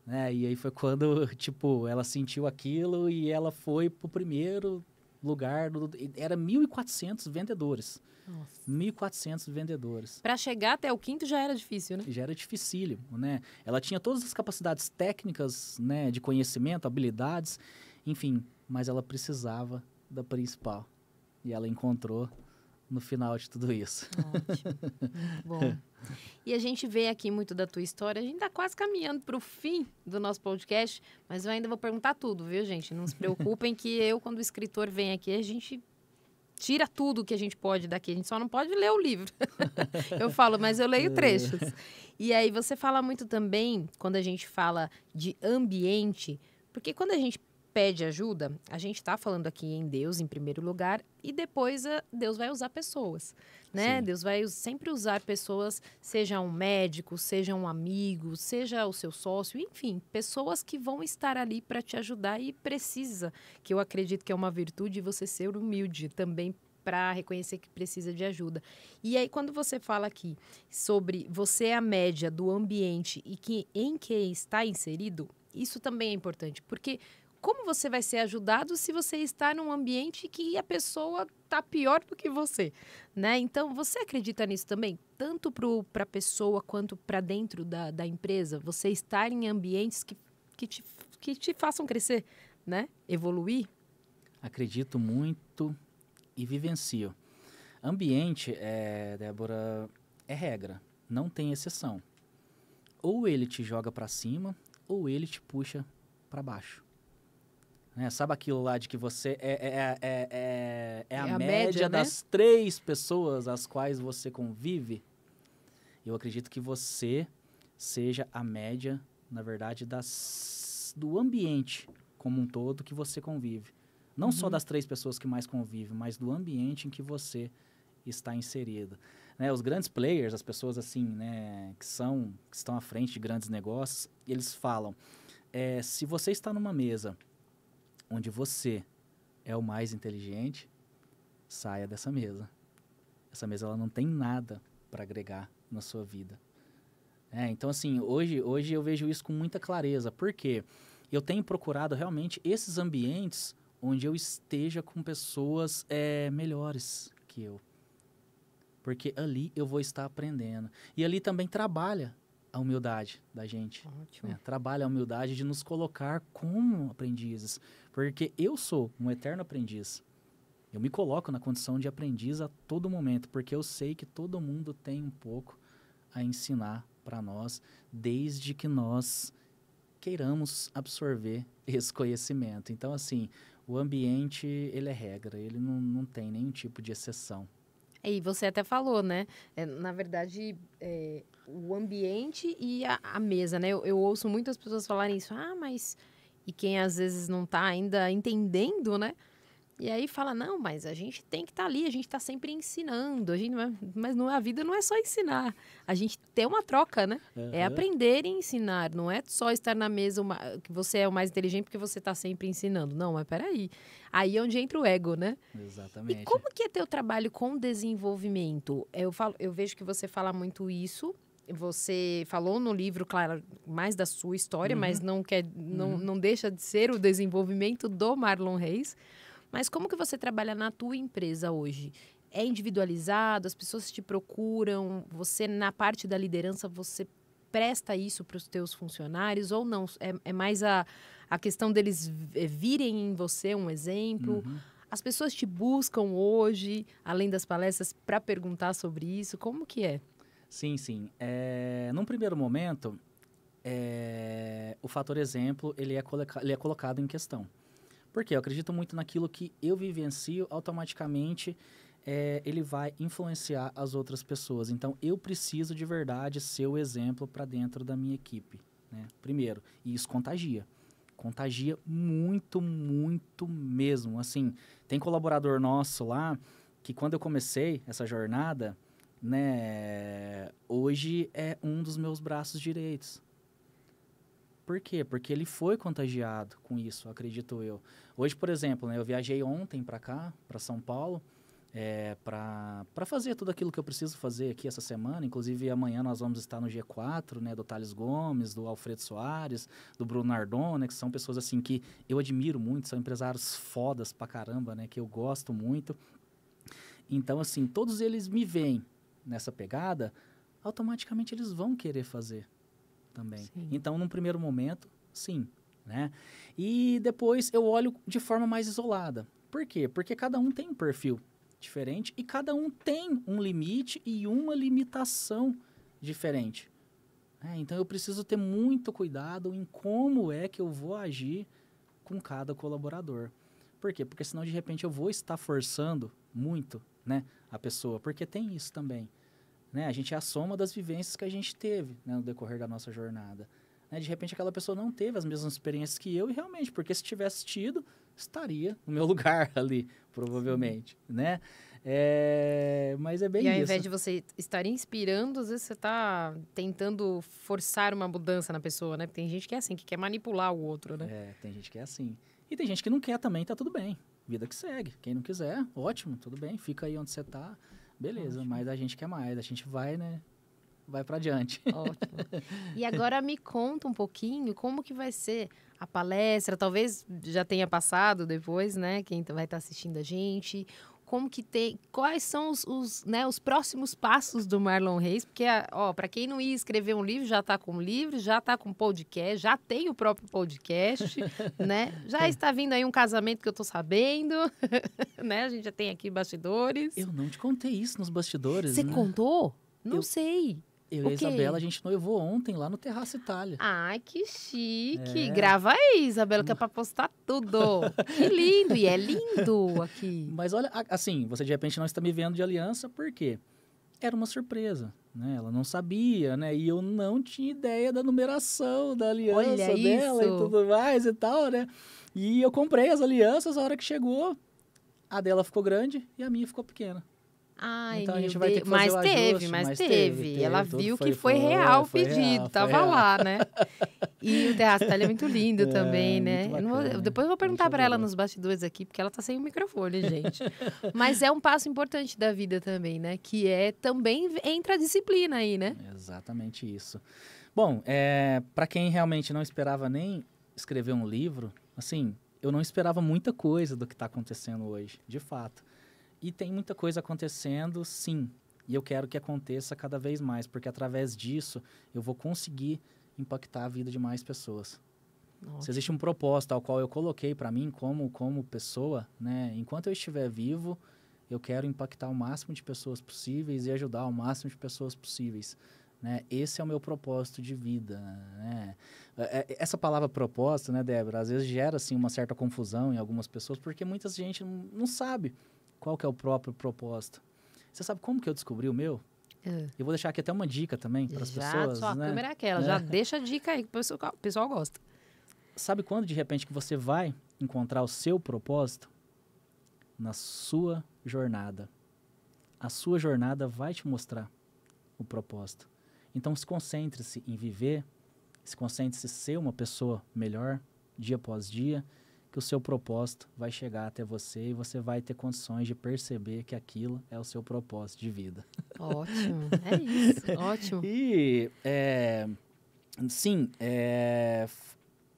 Né? E aí foi quando, tipo, ela sentiu aquilo e ela foi pro primeiro lugar, era 1.400 vendedores. Nossa. 1.400 vendedores. Para chegar até o quinto já era difícil, né? Já era dificílimo, né? Ela tinha todas as capacidades técnicas, né, de conhecimento, habilidades, enfim, mas ela precisava da principal. E ela encontrou no final de tudo isso. Ótimo, muito bom. E a gente vê aqui muito da tua história, a gente tá quase caminhando para o fim do nosso podcast, mas eu ainda vou perguntar tudo, viu, gente? Não se preocupem que eu, quando o escritor vem aqui, a gente tira tudo que a gente pode daqui, a gente só não pode ler o livro. Eu falo, mas eu leio trechos. E aí você fala muito também, quando a gente fala de ambiente, porque quando a gente pede ajuda, a gente está falando aqui em Deus, em primeiro lugar, e depois Deus vai usar pessoas, né? Sim. Deus vai sempre usar pessoas, seja um médico, seja um amigo, seja o seu sócio, enfim, pessoas que vão estar ali para te ajudar e precisa, que eu acredito que é uma virtude, você ser humilde também para reconhecer que precisa de ajuda. E aí, quando você fala aqui sobre você é a média do ambiente e que em que está inserido, isso também é importante, porque como você vai ser ajudado se você está num ambiente que a pessoa está pior do que você, né? Então, você acredita nisso também? Tanto para a pessoa quanto para dentro da empresa? Você estar em ambientes que te façam crescer, né? Evoluir? Acredito muito e vivencio. Ambiente, Débora, é regra, não tem exceção. Ou ele te joga para cima, ou ele te puxa para baixo. Né? Sabe aquilo lá de que você é a média, né? das 3 pessoas às quais você convive? Eu acredito que você seja a média, na verdade, do ambiente como um todo que você convive. Não só das 3 pessoas que mais convivem, mas do ambiente em que você está inserido. Né? Os grandes players, as pessoas assim, né, que estão à frente de grandes negócios, eles falam, se você está numa mesa onde você é o mais inteligente, saia dessa mesa. Essa mesa ela não tem nada para agregar na sua vida. Então, assim, hoje eu vejo isso com muita clareza. Por quê? Eu tenho procurado realmente esses ambientes onde eu esteja com pessoas melhores que eu. Porque ali eu vou estar aprendendo. E ali também trabalha a humildade da gente. Ótimo. Trabalha a humildade de nos colocar como aprendizes. Porque eu sou um eterno aprendiz. Eu me coloco na condição de aprendiz a todo momento, porque eu sei que todo mundo tem um pouco a ensinar para nós, desde que nós queiramos absorver esse conhecimento. Então, assim, o ambiente, ele é regra, ele não tem nenhum tipo de exceção. E você até falou, né? Na verdade, o ambiente e a mesa, né? Eu ouço muitas pessoas falarem isso. Mas... E quem às vezes não está ainda entendendo, né? E aí fala, não, mas a gente tem que estar ali, a gente está sempre ensinando. Mas a vida não é só ensinar. A gente tem uma troca, né? É aprender e ensinar. Não é só estar na mesa que você é o mais inteligente porque você está sempre ensinando. Não, mas peraí. Aí é onde entra o ego, né? Exatamente. E como que é teu trabalho com desenvolvimento? Eu vejo que você fala muito isso. Você falou no livro, claro, mais da sua história, mas não deixa de ser o desenvolvimento do Marlon Reis. Mas como que você trabalha na tua empresa hoje? É individualizado? As pessoas te procuram? Você, na parte da liderança, você presta isso para os teus funcionários ou não? É mais a questão deles virem em você um exemplo? As pessoas te buscam hoje, além das palestras, para perguntar sobre isso? Como que é? Sim, sim. Num primeiro momento, o fator exemplo, ele é colocado em questão. Porque eu acredito muito naquilo que eu vivencio, automaticamente ele vai influenciar as outras pessoas. Então, eu preciso de verdade ser o exemplo para dentro da minha equipe, né? Primeiro, e isso contagia. Contagia muito, muito mesmo. Assim, tem colaborador nosso lá que quando eu comecei essa jornada, né, hoje é um dos meus braços direitos. Por quê? Porque ele foi contagiado com isso, acredito eu. Hoje, por exemplo, né, eu viajei ontem para cá, para São Paulo, para fazer tudo aquilo que eu preciso fazer aqui essa semana. Inclusive, amanhã nós vamos estar no G4, né, do Thales Gomes, do Alfredo Soares, do Bruno Nardon, né, que são pessoas assim que eu admiro muito, são empresários fodas pra caramba, né, que eu gosto muito. Então, assim, todos eles me veem nessa pegada, automaticamente eles vão querer fazer também. Sim. Então, num primeiro momento, sim, né? E depois eu olho de forma mais isolada. Por quê? Porque cada um tem um perfil diferente e cada um tem um limite e uma limitação diferente. Então, eu preciso ter muito cuidado em como é que eu vou agir com cada colaborador. Por quê? Porque senão, de repente, eu vou estar forçando muito, né, a pessoa. Porque tem isso também. Né? A gente é a soma das vivências que a gente teve, né, no decorrer da nossa jornada. Né? De repente, aquela pessoa não teve as mesmas experiências que eu e realmente, porque se tivesse tido, estaria no meu lugar ali, provavelmente, né? Mas é bem isso. E ao invés de você estar inspirando, às vezes você está tentando forçar uma mudança na pessoa, né? Porque tem gente que é assim, que quer manipular o outro, né? Tem gente que é assim. E tem gente que não quer também, tá tudo bem. Vida que segue. Quem não quiser, ótimo, tudo bem, fica aí onde você tá. Beleza, ótimo. Mas a gente quer mais, a gente vai, né? Vai para adiante. Ótimo. E agora me conta um pouquinho como que vai ser a palestra, talvez já tenha passado depois, né? Quem vai estar assistindo a gente. Como que tem, quais são os próximos passos do Marlon Reis? Porque, para quem não ia escrever um livro, já está com livro, já está com podcast, já tem o próprio podcast, né? Já está vindo aí um casamento que eu estou sabendo, né? A gente já tem aqui bastidores. Eu não te contei isso nos bastidores, Você né? contou? Não sei. Eu e a Isabela, a gente noivou ontem lá no Terraço Itália. Ai, que chique. Grava aí, Isabela, que é pra postar tudo. Que lindo. E é lindo aqui. Mas olha, assim, você de repente não está me vendo de aliança, por quê? Era uma surpresa, né? Ela não sabia, né? E eu não tinha ideia da numeração da aliança dela e tudo mais e tal, né? E eu comprei as alianças, a hora que chegou, a dela ficou grande e a minha ficou pequena. Ai, então a gente vai ter que fazer mas teve. Ela viu que foi real o pedido, tava real. Lá, né? E o Terraço Itália é muito lindo também, né? Depois eu vou perguntar para ela nos bastidores aqui, porque ela tá sem o microfone, gente. Mas é um passo importante da vida também, né? Que também entra a disciplina aí, né? Exatamente isso. Bom, para quem realmente não esperava nem escrever um livro, assim, eu não esperava muita coisa do que está acontecendo hoje, de fato. E tem muita coisa acontecendo, sim. E eu quero que aconteça cada vez mais, porque através disso eu vou conseguir impactar a vida de mais pessoas. Nossa. Se existe um propósito ao qual eu coloquei para mim como pessoa, né? Enquanto eu estiver vivo, eu quero impactar o máximo de pessoas possíveis e ajudar o máximo de pessoas possíveis. Né? Esse é o meu propósito de vida. Né? Essa palavra propósito, né, Débora, às vezes gera assim, uma certa confusão em algumas pessoas, porque muita gente não sabe qual que é o próprio propósito. Você sabe como que eu descobri o meu? Eu vou deixar aqui até uma dica também para as pessoas. Só a câmera é aquela, já deixa a dica aí que o pessoal gosta. Sabe quando, de repente, que você vai encontrar o seu propósito? Na sua jornada. A sua jornada vai te mostrar o propósito. Então, se concentre-se em viver, se concentre-se em ser uma pessoa melhor, dia após dia, que o seu propósito vai chegar até você e você vai ter condições de perceber que aquilo é o seu propósito de vida. Ótimo, é isso, ótimo. E, sim,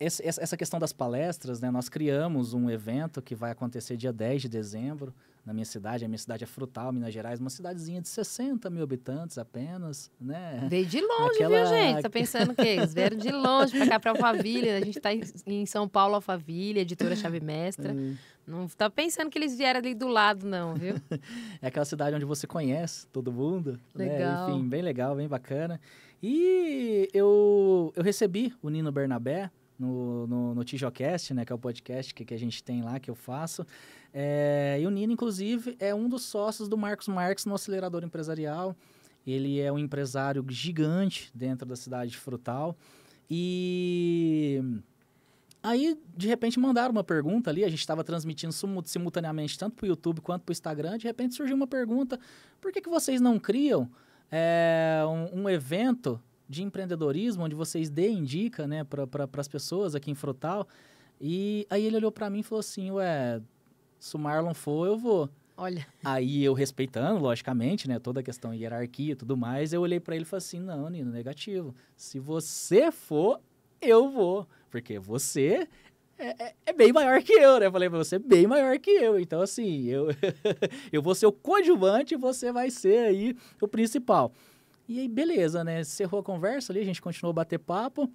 essa questão das palestras, né, nós criamos um evento que vai acontecer dia 10 de dezembro, na minha cidade. A minha cidade é Frutal, Minas Gerais, uma cidadezinha de 60 mil habitantes apenas, né? Veio de longe, viu, gente? Tá pensando o quê? Eles vieram de longe pra cá, pra Alphaville. A gente tá em São Paulo, Alphaville, editora Chave Mestra. Não tá pensando que eles vieram ali do lado, não, viu? É aquela cidade onde você conhece todo mundo. Legal. Né? Enfim, bem legal, bem bacana. E eu recebi o Nino Bernabé no Tijocast, né? Que é o podcast que a gente tem lá, que eu faço. E o Nino, inclusive, é um dos sócios do Marcos Marques no Acelerador Empresarial. Ele é um empresário gigante dentro da cidade de Frutal. E aí, de repente, mandaram uma pergunta ali. A gente estava transmitindo simultaneamente tanto para o YouTube quanto para o Instagram. De repente, surgiu uma pergunta. Por que vocês não criam um evento de empreendedorismo onde vocês deem dica, né, para as pessoas aqui em Frutal? E aí ele olhou para mim e falou assim, ué, se o Marlon for, eu vou. Olha. Aí eu respeitando, logicamente, né, toda a questão de hierarquia e tudo mais, eu olhei para ele e falei assim, não, Nino, negativo. Se você for, eu vou. Porque você é bem maior que eu, né? Eu falei, você é bem maior que eu. Então, assim, eu vou ser o coadjuvante e você vai ser aí o principal. E aí, beleza, né? Encerrou a conversa ali, a gente continuou a bater papo.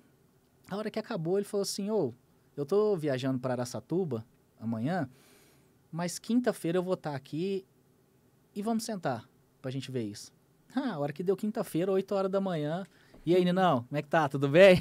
A hora que acabou, ele falou assim, eu tô viajando para Araçatuba amanhã, mas quinta-feira eu vou estar aqui e vamos sentar pra gente ver isso. A hora que deu quinta-feira, 8 horas da manhã. E aí, Ninão, como é que tá? Tudo bem?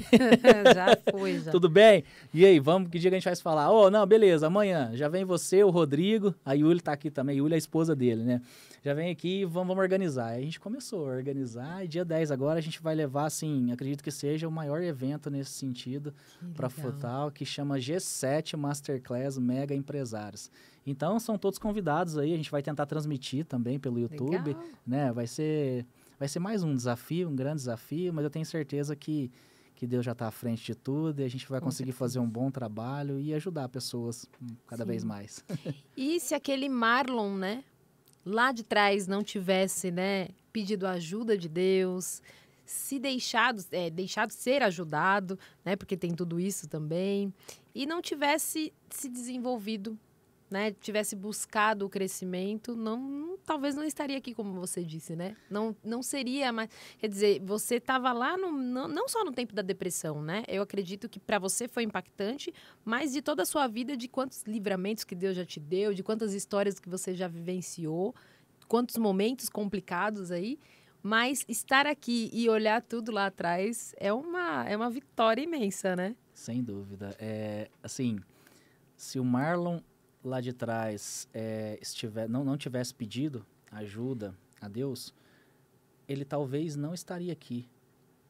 Já foi, já. Tudo bem? E aí, vamos, que dia que a gente vai se falar? Não, beleza, amanhã já vem você, o Rodrigo, a Yuli tá aqui também, a Yuli é a esposa dele, né? Já vem aqui e vamos organizar. Aí a gente começou a organizar e dia 10 agora a gente vai levar, assim, acredito que seja o maior evento nesse sentido para Frutal, que chama G7 Masterclass Mega Empresários. Então, são todos convidados aí, a gente vai tentar transmitir também pelo YouTube, né? Vai ser mais um desafio, um grande desafio, mas eu tenho certeza que Deus já está à frente de tudo e a gente vai conseguir fazer um bom trabalho e ajudar pessoas cada vez mais. E se aquele Marlon, né, lá de trás não tivesse, né, pedido a ajuda de Deus, se deixado ser ajudado, né, porque tem tudo isso também, e não tivesse se desenvolvido, né, tivesse buscado o crescimento, talvez não estaria aqui, como você disse, né? Não seria mais... Quer dizer, você estava lá, não só no tempo da depressão, né? Eu acredito que para você foi impactante, mas de toda a sua vida, de quantos livramentos que Deus já te deu, de quantas histórias que você já vivenciou, quantos momentos complicados aí. Mas estar aqui e olhar tudo lá atrás é uma vitória imensa, né? Sem dúvida. Assim, se o Marlon lá de trás não tivesse pedido ajuda a Deus, ele talvez não estaria aqui.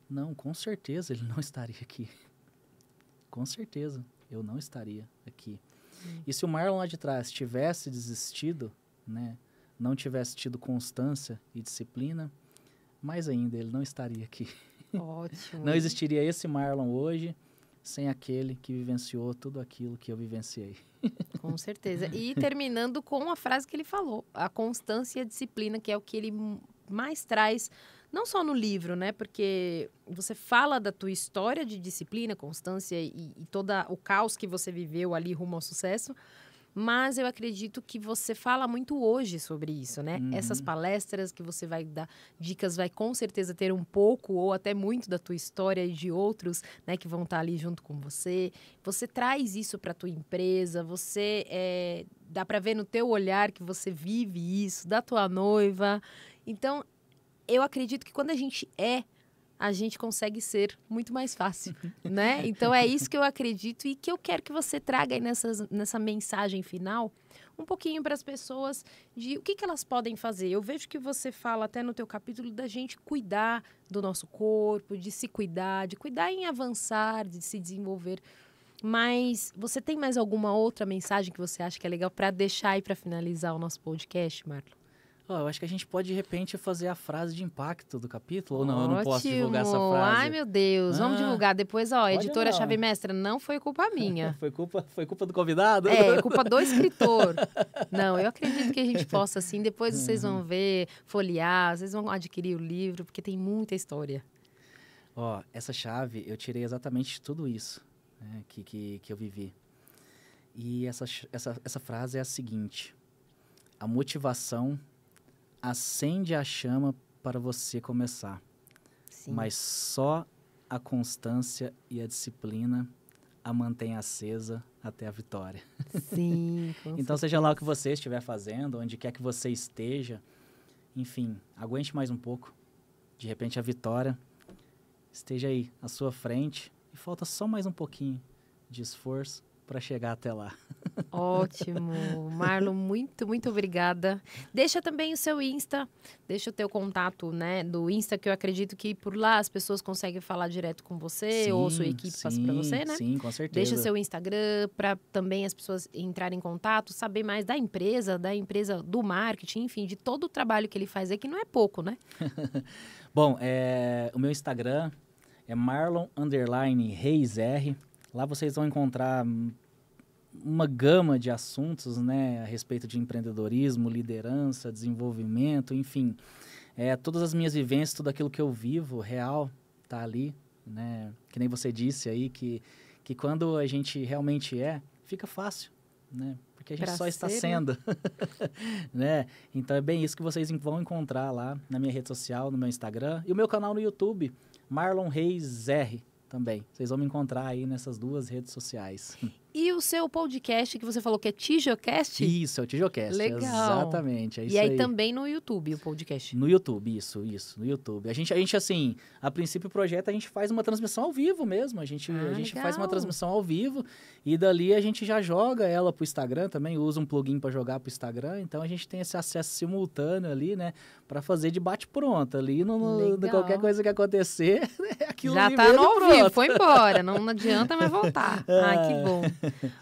Não, com certeza ele não estaria aqui. Com certeza eu não estaria aqui. E se o Marlon lá de trás tivesse desistido, né, não tivesse tido constância e disciplina, mais ainda ele não estaria aqui. Ótimo. Não existiria esse Marlon hoje sem aquele que vivenciou tudo aquilo que eu vivenciei. Com certeza. E terminando com a frase que ele falou, a constância e a disciplina, que é o que ele mais traz, não só no livro, né? Porque você fala da tua história de disciplina, constância e todo o caos que você viveu ali rumo ao sucesso, mas eu acredito que você fala muito hoje sobre isso, né? Essas palestras que você vai dar dicas, vai com certeza ter um pouco ou até muito da tua história e de outros, né, que vão estar ali junto com você. Você traz isso para a tua empresa, dá para ver no teu olhar que você vive isso, da tua noiva. Então, eu acredito que quando a gente consegue ser muito mais fácil, né? Então, é isso que eu acredito e que eu quero que você traga aí nessa mensagem final um pouquinho para as pessoas de o que elas podem fazer. Eu vejo que você fala até no teu capítulo da gente cuidar do nosso corpo, de se cuidar, de cuidar em avançar, de se desenvolver. Mas você tem mais alguma outra mensagem que você acha que é legal para deixar aí para finalizar o nosso podcast, Marlon? Eu acho que a gente pode, de repente, fazer a frase de impacto do capítulo. Ou não, eu não posso divulgar essa frase. Ai, meu Deus. Vamos divulgar. Depois, editora Chave Mestra, não foi culpa minha. Foi culpa do convidado? É culpa do escritor. Não, eu acredito que a gente possa, assim. Depois vocês vão ver, folhear, vocês vão adquirir o livro, porque tem muita história. Essa chave, eu tirei exatamente de tudo isso, né, que eu vivi. E essa frase é a seguinte: a motivação acende a chama para você começar. Sim. Mas só a constância e a disciplina a mantém acesa até a vitória. Sim, com Então, seja lá o que você estiver fazendo, onde quer que você esteja, enfim, aguente mais um pouco. De repente, a vitória esteja aí à sua frente e falta só mais um pouquinho de esforço para chegar até lá. Ótimo. Marlon, muito, muito obrigada. Deixa também o seu Insta, deixa o teu contato, né, do Insta, que eu acredito que por lá as pessoas conseguem falar direto com você, Sim, ou sua equipe passa para você, né? Sim, com certeza. Deixa o seu Instagram para também as pessoas entrarem em contato, saber mais da empresa, do marketing, enfim, de todo o trabalho que ele faz aí, que não é pouco, né? Bom, o meu Instagram é marlon_reisr. Lá vocês vão encontrar uma gama de assuntos, né, a respeito de empreendedorismo, liderança, desenvolvimento, enfim. Todas as minhas vivências, tudo aquilo que eu vivo, real, tá ali, né? Que nem você disse aí, que quando a gente realmente fica fácil, né? Porque a gente só está sendo, né? Então é bem isso que vocês vão encontrar lá na minha rede social, no meu Instagram e o meu canal no YouTube, Marlon Reis R. também. Vocês vão me encontrar aí nessas duas redes sociais. E o seu podcast que você falou que é Tijocast? Isso, é o Tijocast. Legal. Exatamente, é isso aí. aí. E aí também no YouTube, o podcast? No YouTube, isso, no YouTube. A gente assim, a princípio o projeto a gente faz uma transmissão ao vivo mesmo. A gente faz uma transmissão ao vivo e dali a gente já joga ela pro Instagram também, usa um plugin para jogar pro Instagram. Então a gente tem esse acesso simultâneo ali, né, para fazer de bate-pronto ali, de qualquer coisa que acontecer, aquilo já ali tá no ao pronto. vivo, foi embora, não adianta mais voltar. Que bom.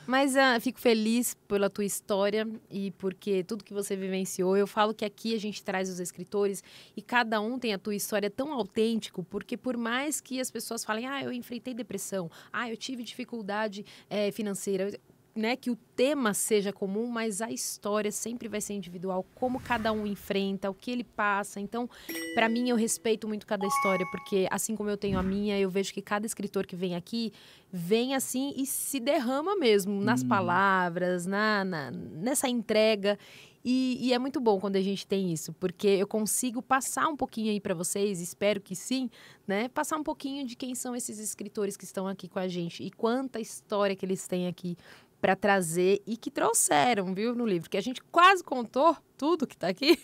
Mas fico feliz pela tua história e porque tudo que você vivenciou. Eu falo que aqui a gente traz os escritores e cada um tem a tua história tão autêntico, porque por mais que as pessoas falem, eu enfrentei depressão, eu tive dificuldade financeira, né, que o tema seja comum, mas a história sempre vai ser individual, como cada um enfrenta, o que ele passa. Então, para mim, eu respeito muito cada história, porque assim como eu tenho a minha, eu vejo que cada escritor que vem aqui, vem assim e se derrama mesmo nas palavras, nessa entrega. E é muito bom quando a gente tem isso, porque eu consigo passar um pouquinho aí para vocês, espero que sim, né? Passar um pouquinho de quem são esses escritores que estão aqui com a gente e quanta história que eles têm aqui para trazer e que trouxeram, viu, no livro, que a gente quase contou tudo que está aqui,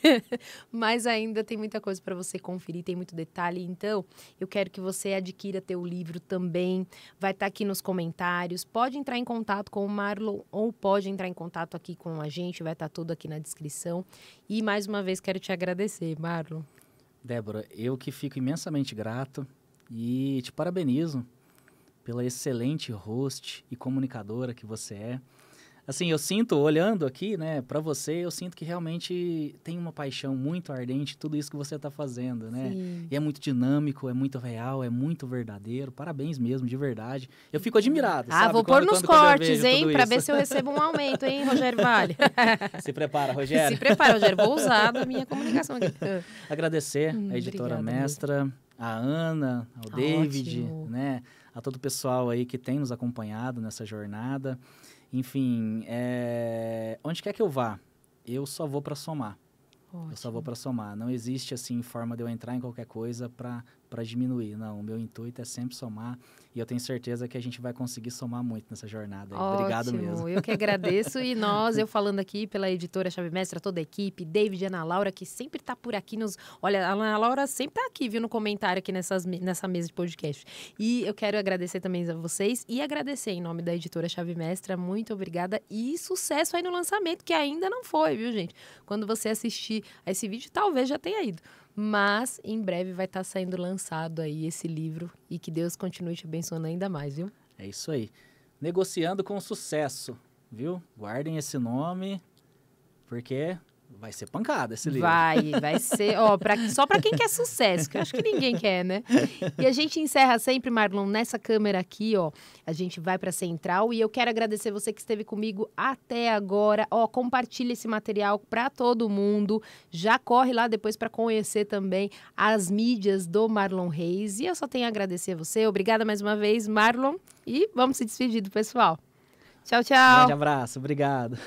mas ainda tem muita coisa para você conferir, tem muito detalhe. Então, eu quero que você adquira teu livro também, vai estar aqui nos comentários, pode entrar em contato com o Marlon ou pode entrar em contato aqui com a gente, vai estar tudo aqui na descrição. E mais uma vez quero te agradecer, Marlon. Débora, eu que fico imensamente grato e te parabenizo pela excelente host e comunicadora que você é. Assim, eu sinto, olhando aqui, né, para você, eu sinto que realmente tem uma paixão muito ardente, tudo isso que você está fazendo, né? Sim. E é muito dinâmico, é muito real, é muito verdadeiro. Parabéns mesmo, de verdade. Eu fico admirado, sabe? Vou pôr nos cortes, hein, para ver se eu recebo um aumento, hein, Rogério Vale. Se prepara, Rogério. Se prepara, Rogério. Vou usar da minha comunicação aqui. Agradecer a editora mestra, a Ana, ao David, né? A todo o pessoal aí que tem nos acompanhado nessa jornada. Enfim, onde quer que eu vá, eu só vou para somar. Ótimo. Eu só vou para somar. Não existe, assim, forma de eu entrar em qualquer coisa para diminuir. Não, o meu intuito é sempre somar. E eu tenho certeza que a gente vai conseguir somar muito nessa jornada. Ótimo. Obrigado mesmo. Eu que agradeço. E eu falando aqui pela editora Chave Mestra, toda a equipe, David e Ana Laura, que sempre está por aqui Olha, a Ana Laura sempre está aqui, viu, no comentário aqui nessa mesa de podcast. E eu quero agradecer também a vocês e agradecer em nome da editora Chave Mestra. Muito obrigada e sucesso aí no lançamento, que ainda não foi, viu, gente? Quando você assistir a esse vídeo, talvez já tenha ido. Mas em breve vai estar saindo lançado aí esse livro e que Deus continue te abençoando ainda mais, viu? É isso aí. Negociando com Sucesso, viu? Guardem esse nome, porque vai ser pancada esse livro. Vai ser, só para quem quer sucesso, que eu acho que ninguém quer, né? E a gente encerra sempre, Marlon, nessa câmera aqui, a gente vai para a central e eu quero agradecer você que esteve comigo até agora. Compartilha esse material para todo mundo. Já corre lá depois para conhecer também as mídias do Marlon Reis. E eu só tenho a agradecer a você. Obrigada mais uma vez, Marlon. E vamos se despedir do pessoal. Tchau, tchau. Grande abraço, obrigado.